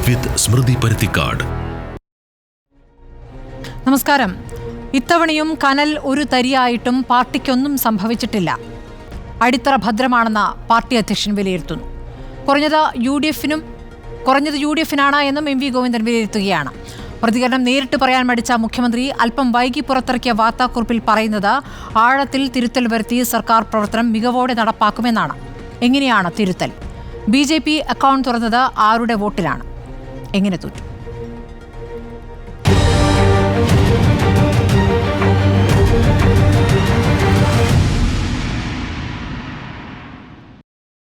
വിത്ത് സ്മൃതി പരുത്തിക്കാട്. നമസ്കാരം. ഇത്തവണയും കനൽ ഒരു തരിയായിട്ടും പാർട്ടിക്കൊന്നും സംഭവിച്ചിട്ടില്ല. അടിത്തറ ഭദ്രമാണെന്ന് പാർട്ടി അധ്യക്ഷൻ വിലയിരുത്തുന്നു. കുറഞ്ഞത് യു ഡി എഫിനാണ് എന്നും എം വി ഗോവിന്ദൻ വിലയിരുത്തുകയാണ്. പ്രതികരണം നേരിട്ട് പറയാൻ മടിച്ച മുഖ്യമന്ത്രി അല്പം വൈകി പുറത്തിറക്കിയ വാർത്താക്കുറിപ്പിൽ പറയുന്നത് ആഴത്തിൽ തിരുത്തൽ വരുത്തി സർക്കാർ പ്രവർത്തനം മികവോടെ നടപ്പാക്കുമെന്നാണ്. എങ്ങനെയാണ് തിരുത്തൽ? BJP അക്കൗണ്ട് തുറന്നത് ആരുടെ വോട്ടിലാണ്? എങ്ങനെ തോറ്റു?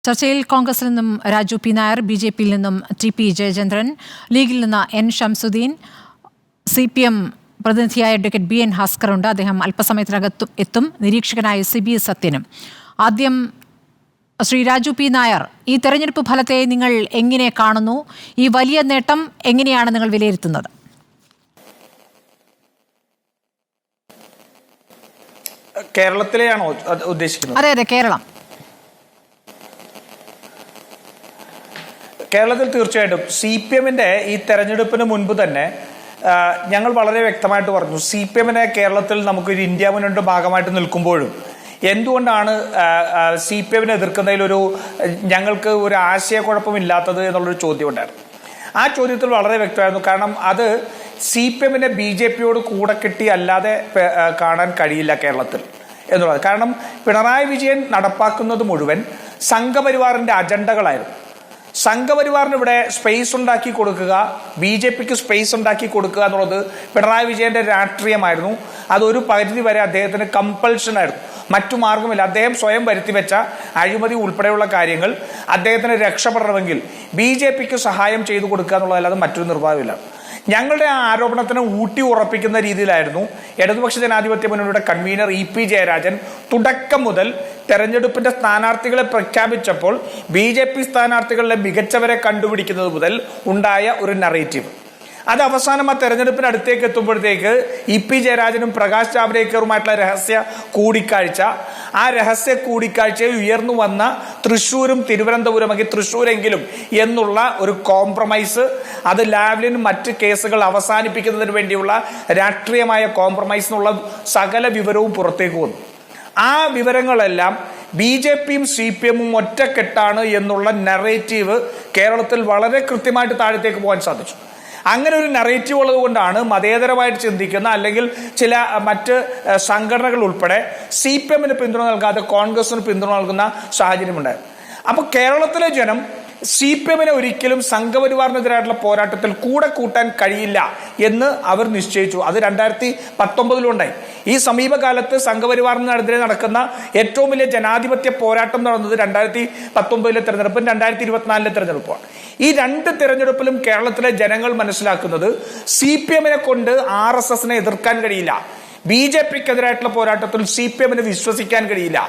ചർച്ചയിൽ കോൺഗ്രസിൽ നിന്നും രാജു പി നായർ, BJPയിൽ നിന്നും TP ജയചന്ദ്രൻ, ലീഗിൽ നിന്ന് N ഷംസുദ്ദീൻ, CPM പ്രതിനിധിയായ അഡ്വക്കേറ്റ് BN ഭാസ്കർ ഉണ്ട്. അദ്ദേഹം അല്പസമയത്തിനകത്തും എത്തും. നിരീക്ഷകനായ CB സത്യനും. ആദ്യം ശ്രീ രാജു പി നായർ, ഈ തെരഞ്ഞെടുപ്പ് ഫലത്തെ നിങ്ങൾ എങ്ങനെ കാണുന്നു? ഈ വലിയ നേട്ടം എങ്ങനെയാണ് നിങ്ങൾ വിലയിരുത്തുന്നത്? കേരളത്തിലെയാണോ ഉദ്ദേശിക്കുന്നത്? അതെ, കേരളത്തിൽ തീർച്ചയായിട്ടും CPM-ന്റെ ഈ തെരഞ്ഞെടുപ്പിന് മുൻപ് തന്നെ ഞങ്ങൾ വളരെ വ്യക്തമായിട്ട് പറഞ്ഞു, CPM-നെ കേരളത്തിൽ നമുക്കൊരു ഇന്ത്യ മുന്നണിയുടെ ഭാഗമായിട്ട് നിൽക്കുമ്പോഴും എന്തുകൊണ്ടാണ് CPM-നെ എതിർക്കുന്നതിലൊരു ഞങ്ങൾക്ക് ഒരു ആശയക്കുഴപ്പമില്ലാത്തത് എന്നുള്ളൊരു ചോദ്യം ഉണ്ടായിരുന്നു. ആ ചോദ്യത്തിൽ വളരെ വ്യക്തമായിരുന്നു. കാരണം അത് CPM-നെ BJP-യോട് കൂടെ കെട്ടി അല്ലാതെ കാണാൻ കഴിയില്ല കേരളത്തിൽ എന്നുള്ളത്. കാരണം പിണറായി വിജയൻ നടപ്പാക്കുന്നത് മുഴുവൻ സംഘപരിവാറിന്റെ അജണ്ടകളായിരുന്നു. സംഘപരിവാറിന് ഇവിടെ സ്പേസ് ഉണ്ടാക്കി കൊടുക്കുക, BJP-ക്ക് സ്പേസ് ഉണ്ടാക്കി കൊടുക്കുക എന്നുള്ളത് പിണറായി വിജയന്റെ രാഷ്ട്രീയമായിരുന്നു. അതൊരു പരിധി വരെ അദ്ദേഹത്തിന് കമ്പൽഷൻ ആയിരുന്നു. മറ്റു മാർഗമില്ല. അദ്ദേഹം സ്വയം വരുത്തിവെച്ച അഴിമതി ഉൾപ്പെടെയുള്ള കാര്യങ്ങൾ അദ്ദേഹത്തിന് രക്ഷപ്പെടണമെങ്കിൽ BJP-ക്ക് സഹായം ചെയ്തു കൊടുക്കുക എന്നുള്ളതല്ലാതെ മറ്റൊരു നിർവാഹമില്ല. ഞങ്ങളുടെ ആ ആരോപണത്തിന് ഊട്ടി ഉറപ്പിക്കുന്ന രീതിയിലായിരുന്നു ഇടതുപക്ഷ ജനാധിപത്യ മുന്നണിയുടെ കൺവീനർ EP ജയരാജൻ തുടക്കം മുതൽ തെരഞ്ഞെടുപ്പിന്റെ സ്ഥാനാർത്ഥികളെ പ്രഖ്യാപിച്ചപ്പോൾ BJP സ്ഥാനാർത്ഥികളിലെ മികച്ചവരെ കണ്ടുപിടിക്കുന്നത് മുതൽ ഉണ്ടായ ഒരു നറേറ്റീവ്. അത് അവസാനം ആ തെരഞ്ഞെടുപ്പിന് അടുത്തേക്ക് എത്തുമ്പോഴത്തേക്ക് EP ജയരാജനും പ്രകാശ് ജാവ്ദേക്കറുമായിട്ടുള്ള രഹസ്യ കൂടിക്കാഴ്ച, ആ രഹസ്യ കൂടിക്കാഴ്ചയിൽ ഉയർന്നു വന്ന തൃശ്ശൂരും തിരുവനന്തപുരമെങ്കിൽ തൃശ്ശൂരെങ്കിലും എന്നുള്ള ഒരു കോംപ്രമൈസ്, അത് ലാവ്ലിനും മറ്റ് കേസുകൾ അവസാനിപ്പിക്കുന്നതിന് വേണ്ടിയുള്ള രാഷ്ട്രീയമായ കോംപ്രമൈസ് എന്നുള്ള സകല വിവരവും പുറത്തേക്ക് വന്നു. ആ വിവരങ്ങളെല്ലാം BJP-യും CPM-ഉം ഒറ്റക്കെട്ടാണ് എന്നുള്ള നറേറ്റീവ് കേരളത്തിൽ വളരെ കൃത്യമായിട്ട് താഴത്തേക്ക് പോകാൻ സാധിച്ചു. അങ്ങനെ ഒരു നറേറ്റീവ് ഉള്ളത് കൊണ്ടാണ് മതേതരമായിട്ട് ചിന്തിക്കുന്ന അല്ലെങ്കിൽ ചില മറ്റ് സംഘടനകൾ ഉൾപ്പെടെ CPM-ന് പിന്തുണ നൽകാതെ കോൺഗ്രസിന് പിന്തുണ നൽകുന്ന സാഹചര്യമുണ്ടായത്. അപ്പോൾ കേരളത്തിലെ ജനം CPM-നെ ഒരിക്കലും സംഘപരിവാറിനെതിരായിട്ടുള്ള പോരാട്ടത്തിൽ കൂടെ കൂട്ടാൻ കഴിയില്ല എന്ന് അവർ നിശ്ചയിച്ചു. അത് 2019 ഈ സമീപകാലത്ത് സംഘപരിവാറിനെതിരെ നടക്കുന്ന ഏറ്റവും വലിയ ജനാധിപത്യ പോരാട്ടം നടന്നത് 2019 തെരഞ്ഞെടുപ്പും 2024 തെരഞ്ഞെടുപ്പുമാണ്. ഈ രണ്ട് തെരഞ്ഞെടുപ്പിലും കേരളത്തിലെ ജനങ്ങൾ മനസ്സിലാക്കുന്നത് CPM-നെ കൊണ്ട് RSS-നെ എതിർക്കാൻ കഴിയില്ല, BJP-ക്കെതിരായിട്ടുള്ള പോരാട്ടത്തിൽ CPM-നെ വിശ്വസിക്കാൻ കഴിയില്ല.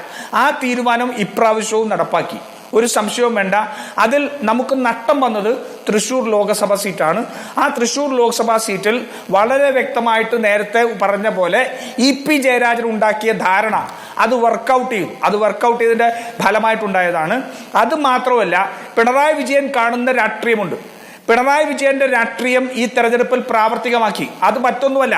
ആ തീരുമാനം ഇപ്രാവശ്യവും നടപ്പാക്കി, ഒരു സംശയവും വേണ്ട. അതിൽ നമുക്ക് നഷ്ടം വന്നത് തൃശ്ശൂർ ലോക്സഭാ സീറ്റാണ്. ആ തൃശ്ശൂർ ലോക്സഭാ സീറ്റിൽ വളരെ വ്യക്തമായിട്ട് നേരത്തെ പറഞ്ഞ പോലെ EP ജയരാജൻ ഉണ്ടാക്കിയ ധാരണ അത് വർക്കൗട്ട് ചെയ്തതിന്റെ ഫലമായിട്ടുണ്ടായതാണ്. അത് മാത്രമല്ല, പിണറായി വിജയൻ കാണുന്ന രാഷ്ട്രീയമുണ്ട്. പിണറായി വിജയന്റെ രാഷ്ട്രീയം ഈ തെരഞ്ഞെടുപ്പിൽ പ്രാവർത്തികമാക്കി. അത് മറ്റൊന്നുമല്ല,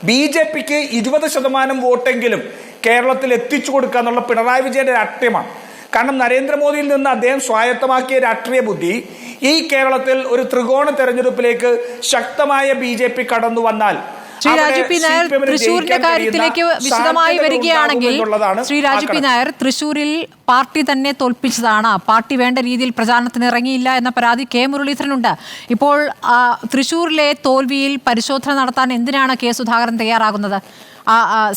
BJP-ക്ക് 20% വോട്ടെങ്കിലും കേരളത്തിൽ എത്തിച്ചു കൊടുക്കുക എന്നുള്ള പിണറായി വിജയന്റെ രാഷ്ട്രീയമാണ്. കാരണം നരേന്ദ്രമോദിയിൽ നിന്ന് അദ്ദേഹം സ്വായത്തമാക്കിയ രാഷ്ട്രീയ ബുദ്ധി ഈ കേരളത്തിൽ ഒരു ത്രികോണ തെരഞ്ഞെടുപ്പിലേക്ക് ശക്തമായ BJP കടന്നു വന്നാൽ, ശ്രീ രാജു പി നായർ, തൃശ്ശൂരിന്റെ കാര്യത്തിലേക്ക് വിശദമായി വരികയാണെങ്കിൽ, ശ്രീ രാജു പി നായർ, തൃശ്ശൂരിൽ പാർട്ടി തന്നെ തോൽപ്പിച്ചതാണ്, പാർട്ടി വേണ്ട രീതിയിൽ പ്രചാരണത്തിന് ഇറങ്ങിയില്ല എന്ന പരാതി K മുരളീധരനുണ്ട്. ഇപ്പോൾ തൃശ്ശൂരിലെ തോൽവിയിൽ പരിശോധന നടത്താൻ എന്തിനാണ് K സുധാകരൻ തയ്യാറാകുന്നത്?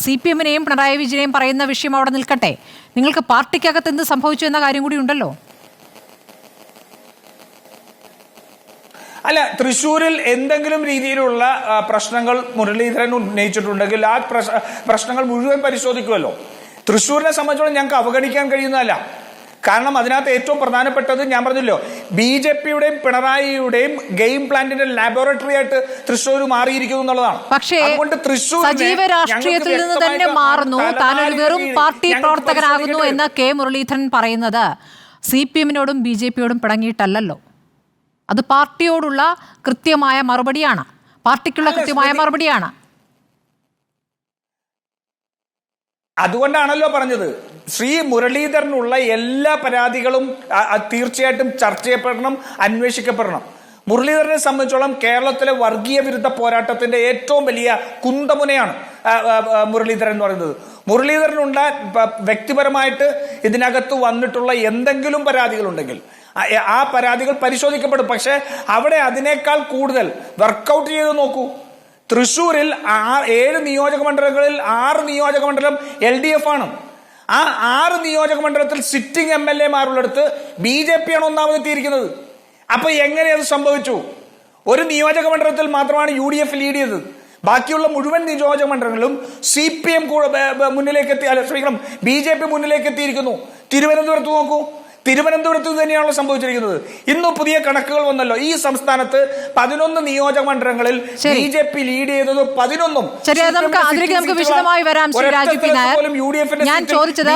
CPM-നെയും പിണറായി വിജയനെയും പറയുന്ന വിഷയം അവിടെ നിൽക്കട്ടെ, നിങ്ങൾക്ക് പാർട്ടിക്കകത്ത് എന്ത് സംഭവിച്ചു എന്ന കാര്യം കൂടി ഉണ്ടല്ലോ. അല്ല, തൃശ്ശൂരിൽ എന്തെങ്കിലും രീതിയിലുള്ള പ്രശ്നങ്ങൾ മുരളീധരൻ ഉന്നയിച്ചിട്ടുണ്ടെങ്കിൽ ആ പ്രശ്നങ്ങൾ മുഴുവൻ പരിശോധിക്കുമല്ലോ. തൃശ്ശൂരിനെ സംബന്ധിച്ചോളം ഞങ്ങൾക്ക് അവഗണിക്കാൻ കഴിയുന്നതല്ല. കാരണം അതിനകത്ത് ഏറ്റവും പ്രധാനപ്പെട്ടത് ഞാൻ പറഞ്ഞല്ലോ, BJP-യുടെയും പിണറായിയുടെയും ഗെയിം പ്ലാന്റിന്റെ ലാബോറട്ടറി ആയിട്ട് തൃശ്ശൂർ മാറിയിരിക്കുന്നു എന്നുള്ളതാണ്. പക്ഷേ സജീവ രാഷ്ട്രീയത്തിൽ നിന്ന് തന്നെ മാറുന്നു, താനൊരു വെറും പാർട്ടി പ്രവർത്തകനാകുന്നു എന്ന് K മുരളീധരൻ പറയുന്നത് CPM-നോടും BJP-യോടും പിണങ്ങിയിട്ടല്ലോ. അത് പാർട്ടിയോടുള്ള കൃത്യമായ മറുപടിയാണ്, പാർട്ടിക്കുള്ള കൃത്യമായ മറുപടിയാണ്. അതുകൊണ്ടാണല്ലോ പറഞ്ഞത്, ശ്രീ മുരളീധരനുള്ള എല്ലാ പരാതികളും തീർച്ചയായിട്ടും ചർച്ച ചെയ്യപ്പെടണം, അന്വേഷിക്കപ്പെടണം. മുരളീധരനെ സംബന്ധിച്ചോളം കേരളത്തിലെ വർഗീയ വിരുദ്ധ പോരാട്ടത്തിന്റെ ഏറ്റവും വലിയ കുന്തമുനയാണ് മുരളീധരൻ എന്ന് പറയുന്നത്. മുരളീധരനുണ്ട വ്യക്തിപരമായിട്ട് ഇതിനകത്ത് വന്നിട്ടുള്ള എന്തെങ്കിലും പരാതികളുണ്ടെങ്കിൽ ആ പരാതികൾ പരിശോധിക്കപ്പെടും. പക്ഷെ അവിടെ അതിനേക്കാൾ കൂടുതൽ വർക്കൗട്ട് ചെയ്ത് നോക്കൂ. തൃശ്ശൂരിൽ 7 നിയോജക മണ്ഡലങ്ങളിൽ 6 നിയോജക മണ്ഡലം LDF ആണ്. ആ 6 നിയോജക മണ്ഡലത്തിൽ സിറ്റിംഗ് MLA മാരുള്ളടുത്ത് BJP ആണ് ഒന്നാമതെത്തിയിരിക്കുന്നത്. അപ്പൊ എങ്ങനെ അത് സംഭവിച്ചു? ഒരു നിയോജക മണ്ഡലത്തിൽ മാത്രമാണ് UDF ലീഡ് ചെയ്തത്. ബാക്കിയുള്ള മുഴുവൻ നിയോജക മണ്ഡലങ്ങളിലും CPM മുന്നിലേക്ക് എത്തി, BJP മുന്നിലേക്ക് എത്തിയിരിക്കുന്നു. തിരുവനന്തപുരത്ത് നോക്കൂ, തിരുവനന്തപുരത്ത് തന്നെയാണല്ലോ സംഭവിച്ചിരിക്കുന്നത്. ഇന്ന് പുതിയ കണക്കുകൾ വന്നല്ലോ. ഈ സംസ്ഥാനത്ത് 11 നിയോജക മണ്ഡലങ്ങളിൽ BJP ലീഡ് ചെയ്തത് 11. നമുക്ക് വിശദമായി വരാം. ശ്രീ രാജു പി നായർ, ഞാൻ ചോദിച്ചത്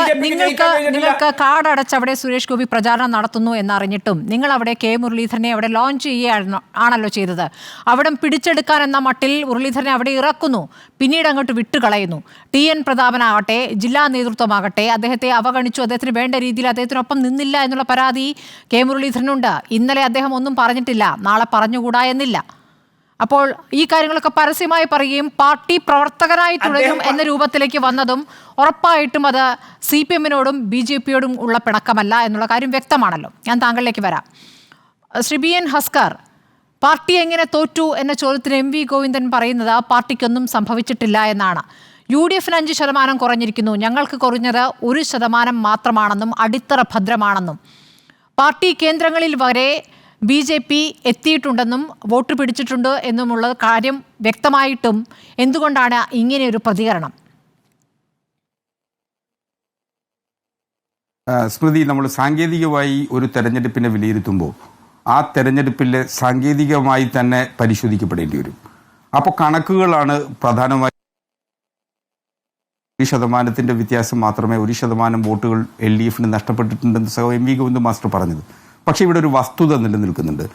നിങ്ങൾക്ക് കാർഡ് അടച്ച് അവിടെ സുരേഷ് ഗോപി പ്രചാരണം നടത്തുന്നു എന്നറിഞ്ഞിട്ടും നിങ്ങൾ അവിടെ കെ മുരളീധരനെ അവിടെ ലോഞ്ച് ചെയ്യുകയാണല്ലോ ചെയ്തത്. അവിടെ പിടിച്ചെടുക്കാൻ എന്ന മട്ടിൽ മുരളീധരനെ അവിടെ ഇറക്കുന്നു, പിന്നീട് അങ്ങോട്ട് വിട്ടുകളയുന്നു. TN പ്രതാപനാകട്ടെ, ജില്ലാ നേതൃത്വമാകട്ടെ അദ്ദേഹത്തെ അവഗണിച്ചു, അദ്ദേഹത്തിന് വേണ്ട രീതിയിൽ അദ്ദേഹത്തിനൊപ്പം നിന്നില്ല എന്നുള്ള പരാതി കെ മുരളീധരനുണ്ട്. ഇന്നലെ അദ്ദേഹം ഒന്നും പറഞ്ഞിട്ടില്ല, നാളെ പറഞ്ഞുകൂടാ എന്നില്ല. അപ്പോൾ ഈ കാര്യങ്ങളൊക്കെ പരസ്യമായി പറയുകയും പാർട്ടി പ്രവർത്തകരായി തുടരും എന്ന രൂപത്തിലേക്ക് വന്നതും ഉറപ്പായിട്ടും അത് CPM-നോടും BJP-യോടും ഉള്ള പിണക്കമല്ല എന്നുള്ള കാര്യം വ്യക്തമാണല്ലോ. ഞാൻ താങ്കളിലേക്ക് വരാം. ശ്രീ BN ഹസ്കർ, പാർട്ടി എങ്ങനെ തോറ്റു എന്ന ചോദ്യത്തിന് MV ഗോവിന്ദൻ പറയുന്നത് പാർട്ടിക്കൊന്നും സംഭവിച്ചിട്ടില്ല എന്നാണ്. UDF-ന് 5% കുറഞ്ഞിരിക്കുന്നു, ഞങ്ങൾക്ക് കുറഞ്ഞത് 1% മാത്രമാണെന്നും അടിത്തറ ഭദ്രമാണെന്നും പാർട്ടി കേന്ദ്രങ്ങളിൽ വരെ BJP എത്തിയിട്ടുണ്ടെന്നും വോട്ട് പിടിച്ചിട്ടുണ്ട് എന്നുമുള്ള കാര്യം വ്യക്തമായിട്ടും എന്തുകൊണ്ടാണ് ഇങ്ങനെയൊരു പ്രതികരണം? സ്മൃതി, നമ്മൾ സാങ്കേതികമായി ഒരു തെരഞ്ഞെടുപ്പിനെ വിലയിരുത്തുമ്പോൾ ആ തെരഞ്ഞെടുപ്പിൽ സാങ്കേതികമായി തന്നെ പരിശോധിക്കപ്പെടേണ്ടി വരും. അപ്പോൾ കണക്കുകളാണ് പ്രധാനമായി. 1% വ്യത്യാസം മാത്രമേ 1% വോട്ടുകൾ LDF-ന് നഷ്ടപ്പെട്ടിട്ടുണ്ടെന്ന് MV ഗോവിന്ദൻ മാസ്റ്റർ പറഞ്ഞത്. പക്ഷേ ഇവിടെ ഒരു വസ്തുത നിലനിൽക്കുന്നുണ്ട്.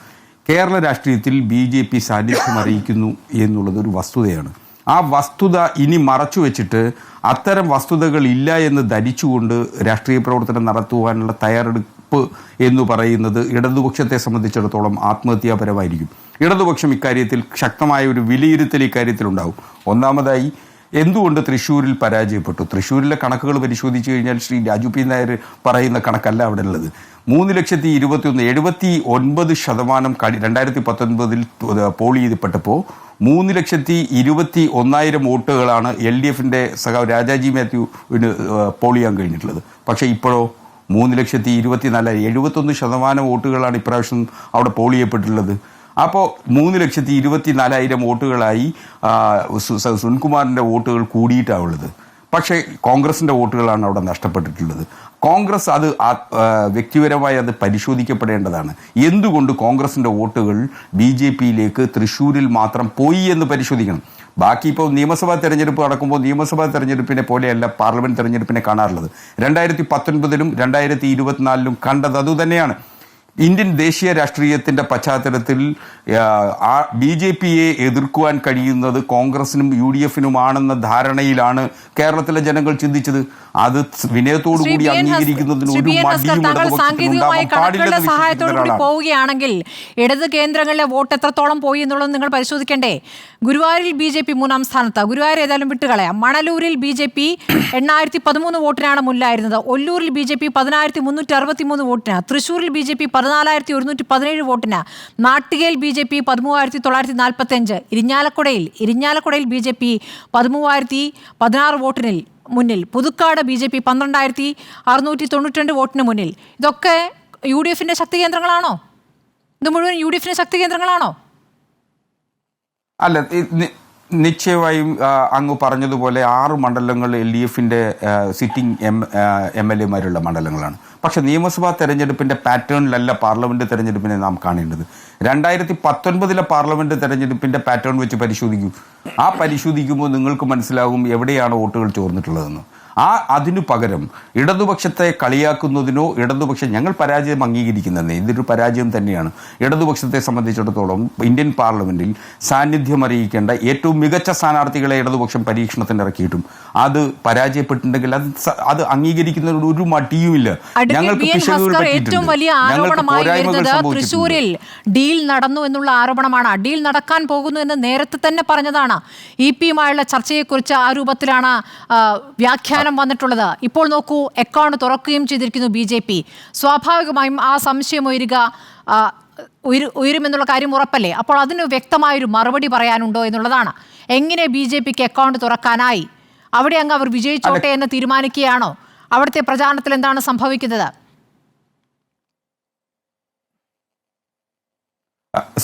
കേരള രാഷ്ട്രീയത്തിൽ BJP സാന്നിധ്യം അറിയിക്കുന്നു എന്നുള്ളത് ഒരു വസ്തുതയാണ്. ആ വസ്തുത ഇനി മറച്ചു വെച്ചിട്ട് അത്തരം വസ്തുതകൾ ഇല്ല എന്ന് ധരിച്ചുകൊണ്ട് രാഷ്ട്രീയ പ്രവർത്തനം നടത്തുവാനുള്ള തയ്യാറെടുപ്പ് എന്ന് പറയുന്നത് ഇടതുപക്ഷത്തെ സംബന്ധിച്ചിടത്തോളം ആത്മഹത്യാപരമായിരിക്കും. ഇടതുപക്ഷം ഇക്കാര്യത്തിൽ ശക്തമായ ഒരു വിലയിരുത്തൽ ഇക്കാര്യത്തിലുണ്ടാവും. ഒന്നാമതായി, എന്തുകൊണ്ട് തൃശ്ശൂരിൽ പരാജയപ്പെട്ടു? തൃശ്ശൂരിലെ കണക്കുകൾ പരിശോധിച്ചു കഴിഞ്ഞാൽ ശ്രീ രാജു പി നായർ പറയുന്ന കണക്കല്ല അവിടെ ഉള്ളത്. 3,21,79% 2019 പോൾ ചെയ്യപ്പെട്ടപ്പോൾ 3,21,000 വോട്ടുകളാണ് LDF-ന്റെ സഖാവ് രാജാജി മാത്യുവിന് പോൾ ചെയ്യാൻ കഴിഞ്ഞിട്ടുള്ളത്. പക്ഷേ ഇപ്പോഴോ 3,24,000 71% വോട്ടുകളാണ് ഇപ്രാവശ്യം അവിടെ പോൾ ചെയ്യപ്പെട്ടിട്ടുള്ളത്. അപ്പോൾ 3,24,000 വോട്ടുകളായി സുനിൽകുമാറിൻ്റെ വോട്ടുകൾ കൂടിയിട്ടാണുള്ളത്. പക്ഷേ കോൺഗ്രസിൻ്റെ വോട്ടുകളാണ് അവിടെ നഷ്ടപ്പെട്ടിട്ടുള്ളത്. കോൺഗ്രസ് അത് വ്യക്തിപരമായി അത് പരിശോധിക്കപ്പെടേണ്ടതാണ്. എന്തുകൊണ്ട് കോൺഗ്രസിൻ്റെ വോട്ടുകൾ BJP-യിലേക്ക് തൃശ്ശൂരിൽ മാത്രം പോയി എന്ന് പരിശോധിക്കണം. ബാക്കി ഇപ്പോൾ നിയമസഭാ തെരഞ്ഞെടുപ്പ് നടക്കുമ്പോൾ നിയമസഭാ തെരഞ്ഞെടുപ്പിനെ പോലെയല്ല പാർലമെന്റ് തെരഞ്ഞെടുപ്പിനെ കാണാറുള്ളത്. 2019-ലും 2024-ലും കണ്ടത് അതുതന്നെയാണ്. ഇന്ത്യൻ ദേശീയ രാഷ്ട്രീയത്തിൻ്റെ പശ്ചാത്തലത്തിൽ BJP-യെ എതിർക്കുവാൻ കഴിയുന്നത് കോൺഗ്രസിനും UDF-നുമാണെന്ന ധാരണയിലാണ് കേരളത്തിലെ ജനങ്ങൾ ചിന്തിച്ചത്. അത് വിനയത്തോടുകൂടി അംഗീകരിക്കുന്നതിന് ഒരു മടിയും സഹായത്തോടുകൂടി പോവുകയാണെങ്കിൽ ഇടത് കേന്ദ്രങ്ങളിലെ വോട്ട് എത്രത്തോളം പോയി എന്നുള്ളത് നിങ്ങൾ പരിശോധിക്കണ്ടേ? ഗുരുവായൂരിൽ BJP 3-ാം സ്ഥാനത്ത്. ഗുരുവായൂർ ഏതായാലും വിട്ടുകളയാം. മണലൂരിൽ BJP 8,013 വോട്ടിനാണ് മുന്നിലായിരുന്നത്. ഒല്ലൂരിൽ BJP 10,363 വോട്ടിന്. തൃശ്ശൂരിൽ BJP 14,117 വോട്ടിന്. നാട്ടികയിൽ BJP 13,945. ഇരിഞ്ഞാലക്കുടയിൽ BJP 13,016 വോട്ടിന് മുന്നിൽ. പുതുക്കാട് BJP 12,692 വോട്ടിന് മുന്നിൽ. ഇതൊക്കെ UDF-ന്റെ ശക്തി കേന്ദ്രങ്ങളാണോ? ഇത് മുഴുവൻ UDF-ന്റെ ശക്തി കേന്ദ്രങ്ങളാണോ? അല്ല, നിശ്ചയമായും അങ്ങ് പറഞ്ഞതുപോലെ 6 മണ്ഡലങ്ങൾ LDF-ന്റെ സിറ്റിംഗ് MLA-മാരുള്ള മണ്ഡലങ്ങളാണ്. പക്ഷെ നിയമസഭാ തെരഞ്ഞെടുപ്പിൻ്റെ പാറ്റേണിലല്ല പാർലമെന്റ് തെരഞ്ഞെടുപ്പിനെ നാം കാണേണ്ടത്. 2019 പാർലമെന്റ് തെരഞ്ഞെടുപ്പിൻ്റെ പാറ്റേൺ വെച്ച് പരിശോധിക്കുമ്പോൾ നിങ്ങൾക്ക് മനസ്സിലാകും എവിടെയാണ് വോട്ടുകൾ ചോർന്നിട്ടുള്ളതെന്ന്. അതിനു പകരം ഇടതുപക്ഷത്തെ കളിയാക്കുന്നതിനോ ഇടതുപക്ഷം ഞങ്ങൾ പരാജയം അംഗീകരിക്കുന്നതേ, ഇതൊരു പരാജയം തന്നെയാണ്. ഇടതുപക്ഷത്തെ സംബന്ധിച്ചിടത്തോളം ഇന്ത്യൻ പാർലമെന്റിൽ സാന്നിധ്യം അറിയിക്കേണ്ട ഏറ്റവും മികച്ച സ്ഥാനാർത്ഥികളെ ഇടതുപക്ഷം പരീക്ഷണത്തിന് ഇറക്കിയിട്ടും അത് പരാജയപ്പെട്ടിട്ടുണ്ടെങ്കിൽ അത് അംഗീകരിക്കുന്നതിനോട് ഒരു മടിയുമില്ല. ഞങ്ങൾക്ക് പിശകുകൾ ഏറ്റവും വലിയ ആരോപണമായി വരുന്നത് തൃശ്ശൂരിൽ ഡീൽ നടന്നു എന്നുള്ള ആരോപണമാണ്. ഡീൽ നടക്കാൻ പോകുന്നു എന്ന് നേരത്തെ തന്നെ പറഞ്ഞതാണ്. ഇപിയുമായുള്ള ചർച്ചയെക്കുറിച്ച് ആ രൂപത്തിലാണ് വ്യാഖ്യാനം വന്നിട്ടുള്ളത്. ഇപ്പോൾ നോക്കൂ, അക്കൗണ്ട് തുറക്കുകയും ചെയ്തിരിക്കുന്നു BJP. സ്വാഭാവികമായും ആ സംശയം ഉയരുമെന്നുള്ള കാര്യം ഉറപ്പല്ലേ? അപ്പോൾ അതിന് വ്യക്തമായൊരു മറുപടി പറയാനുണ്ടോ എന്നുള്ളതാണ്. എങ്ങനെ BJPക്ക് അക്കൗണ്ട് തുറക്കാനായി? അവിടെ അങ്ങ് അവർ വിജയിച്ചോട്ടെ എന്ന് തീരുമാനിക്കുകയാണോ? അവിടുത്തെ പ്രചാരണത്തിൽ എന്താണ് സംഭവിക്കുന്നത്?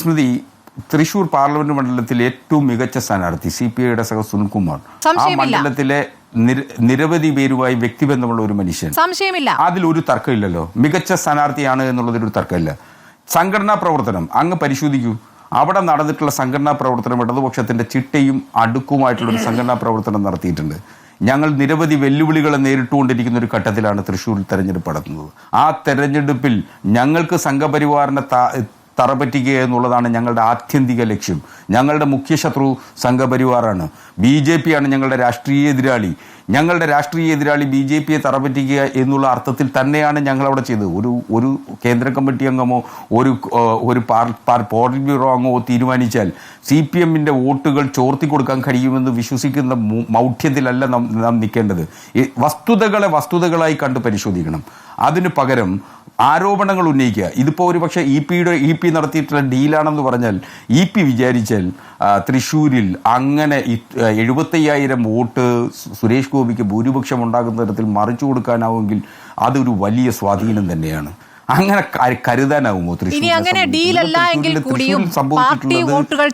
സ്മൃതി, തൃശൂർ പാർലമെന്റ് മണ്ഡലത്തിലെ ഏറ്റവും മികച്ച സ്ഥാനാർത്ഥി CPIയുടെ സഹ സുനിൽകുമാർ, ആ മണ്ഡലത്തിലെ നിരവധി പേരുമായി വ്യക്തിബന്ധമുള്ള ഒരു മനുഷ്യൻ, സംശയമില്ല, അതിലൊരു തർക്കമില്ലല്ലോ. മികച്ച സ്ഥാനാർത്ഥിയാണ് എന്നുള്ളതിലൊരു തർക്കമില്ല. സംഘടനാ പ്രവർത്തനം അങ്ങ് പരിശോധിക്കൂ. അവിടെ നടന്നിട്ടുള്ള സംഘടനാ പ്രവർത്തനം ഇടതുപക്ഷത്തിന്റെ ചിട്ടയും അടുക്കുമായിട്ടുള്ളൊരു സംഘടനാ പ്രവർത്തനം നടത്തിയിട്ടുണ്ട്. ഞങ്ങൾ നിരവധി വെല്ലുവിളികളെ നേരിട്ടുകൊണ്ടിരിക്കുന്ന ഒരു ഘട്ടത്തിലാണ് തൃശ്ശൂരിൽ തെരഞ്ഞെടുപ്പ് നടത്തുന്നത്. ആ തെരഞ്ഞെടുപ്പിൽ ഞങ്ങൾക്ക് സംഘപരിവാറിനെ തറപറ്റിക്കുക എന്നുള്ളതാണ് ഞങ്ങളുടെ ആത്യന്തിക ലക്ഷ്യം. ഞങ്ങളുടെ മുഖ്യ ശത്രു സംഘപരിവാറാണ്. BJP ആണ് ഞങ്ങളുടെ രാഷ്ട്രീയ എതിരാളി. ഞങ്ങളുടെ രാഷ്ട്രീയ എതിരാളി BJPയെ തറപറ്റിക്കുക എന്നുള്ള അർത്ഥത്തിൽ തന്നെയാണ് ഞങ്ങൾ അവിടെ ചെയ്തത്. ഒരു കേന്ദ്ര കമ്മിറ്റി അംഗമോ ഒരു പോളിറ്റ് ബ്യൂറോ അംഗമോ തീരുമാനിച്ചാൽ CPMന്റെ വോട്ടുകൾ ചോർത്തി കൊടുക്കാൻ കഴിയുമെന്ന് വിശ്വസിക്കുന്ന മൗഢ്യത്തിലല്ല നാം നിൽക്കേണ്ടത്. വസ്തുതകളെ വസ്തുതകളായി കണ്ട് പരിശോധിക്കണം. അതിനു പകരം ആരോപണങ്ങൾ ഉന്നയിക്കുക. ഇതിപ്പോൾ ഒരു പക്ഷേ EP നടത്തിയിട്ടുള്ള ഡീലാണെന്ന് പറഞ്ഞാൽ EP വിചാരിച്ചാൽ തൃശ്ശൂരിൽ അങ്ങനെ 75,000 വോട്ട് സുരേഷ് ഗോപിക്ക് ഭൂരിപക്ഷം ഉണ്ടാകുന്ന തരത്തിൽ മറിച്ചു കൊടുക്കാനാവുമെങ്കിൽ അതൊരു വലിയ സ്വാധീനം തന്നെയാണ്. അങ്ങനെ കരുതാനാവുമോ? ഇനി അങ്ങനെ ഡീലല്ല എങ്കിൽ കൂടിയും പാർട്ടി വോട്ടുകൾ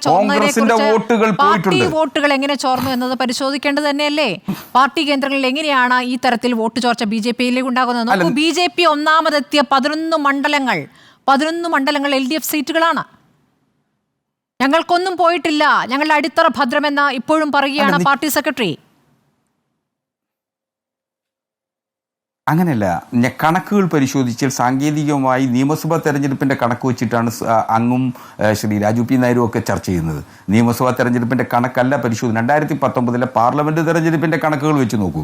എങ്ങനെ ചോർന്നു എന്നത് പരിശോധിക്കേണ്ടത് തന്നെയല്ലേ? പാർട്ടി കേന്ദ്രങ്ങളിൽ എങ്ങനെയാണ് ഈ തരത്തിൽ വോട്ട് ചോർച്ച BJPയിലേക്ക് ഉണ്ടാകുന്നത്? നോക്കൂ, BJP ഒന്നാമതെത്തിയ 11 മണ്ഡലങ്ങൾ LDF സീറ്റുകളാണ്. ഞങ്ങൾക്കൊന്നും പോയിട്ടില്ല, ഞങ്ങളുടെ അടിത്തറ ഭദ്രമെന്ന് ഇപ്പോഴും പറയുകയാണ് പാർട്ടി സെക്രട്ടറി. അങ്ങനെയല്ല, കണക്കുകൾ പരിശോധിച്ചാൽ സാങ്കേതികമായി നിയമസഭാ തെരഞ്ഞെടുപ്പിന്റെ കണക്ക് വെച്ചിട്ടാണ് അങ്ങും ശ്രീ രാജു P. നായരും ഒക്കെ ചർച്ച ചെയ്യുന്നത്. നിയമസഭാ തെരഞ്ഞെടുപ്പിന്റെ കണക്കല്ല പരിശോധന. 2019 പാർലമെന്റ് തെരഞ്ഞെടുപ്പിന്റെ കണക്കുകൾ വെച്ച് നോക്കൂ.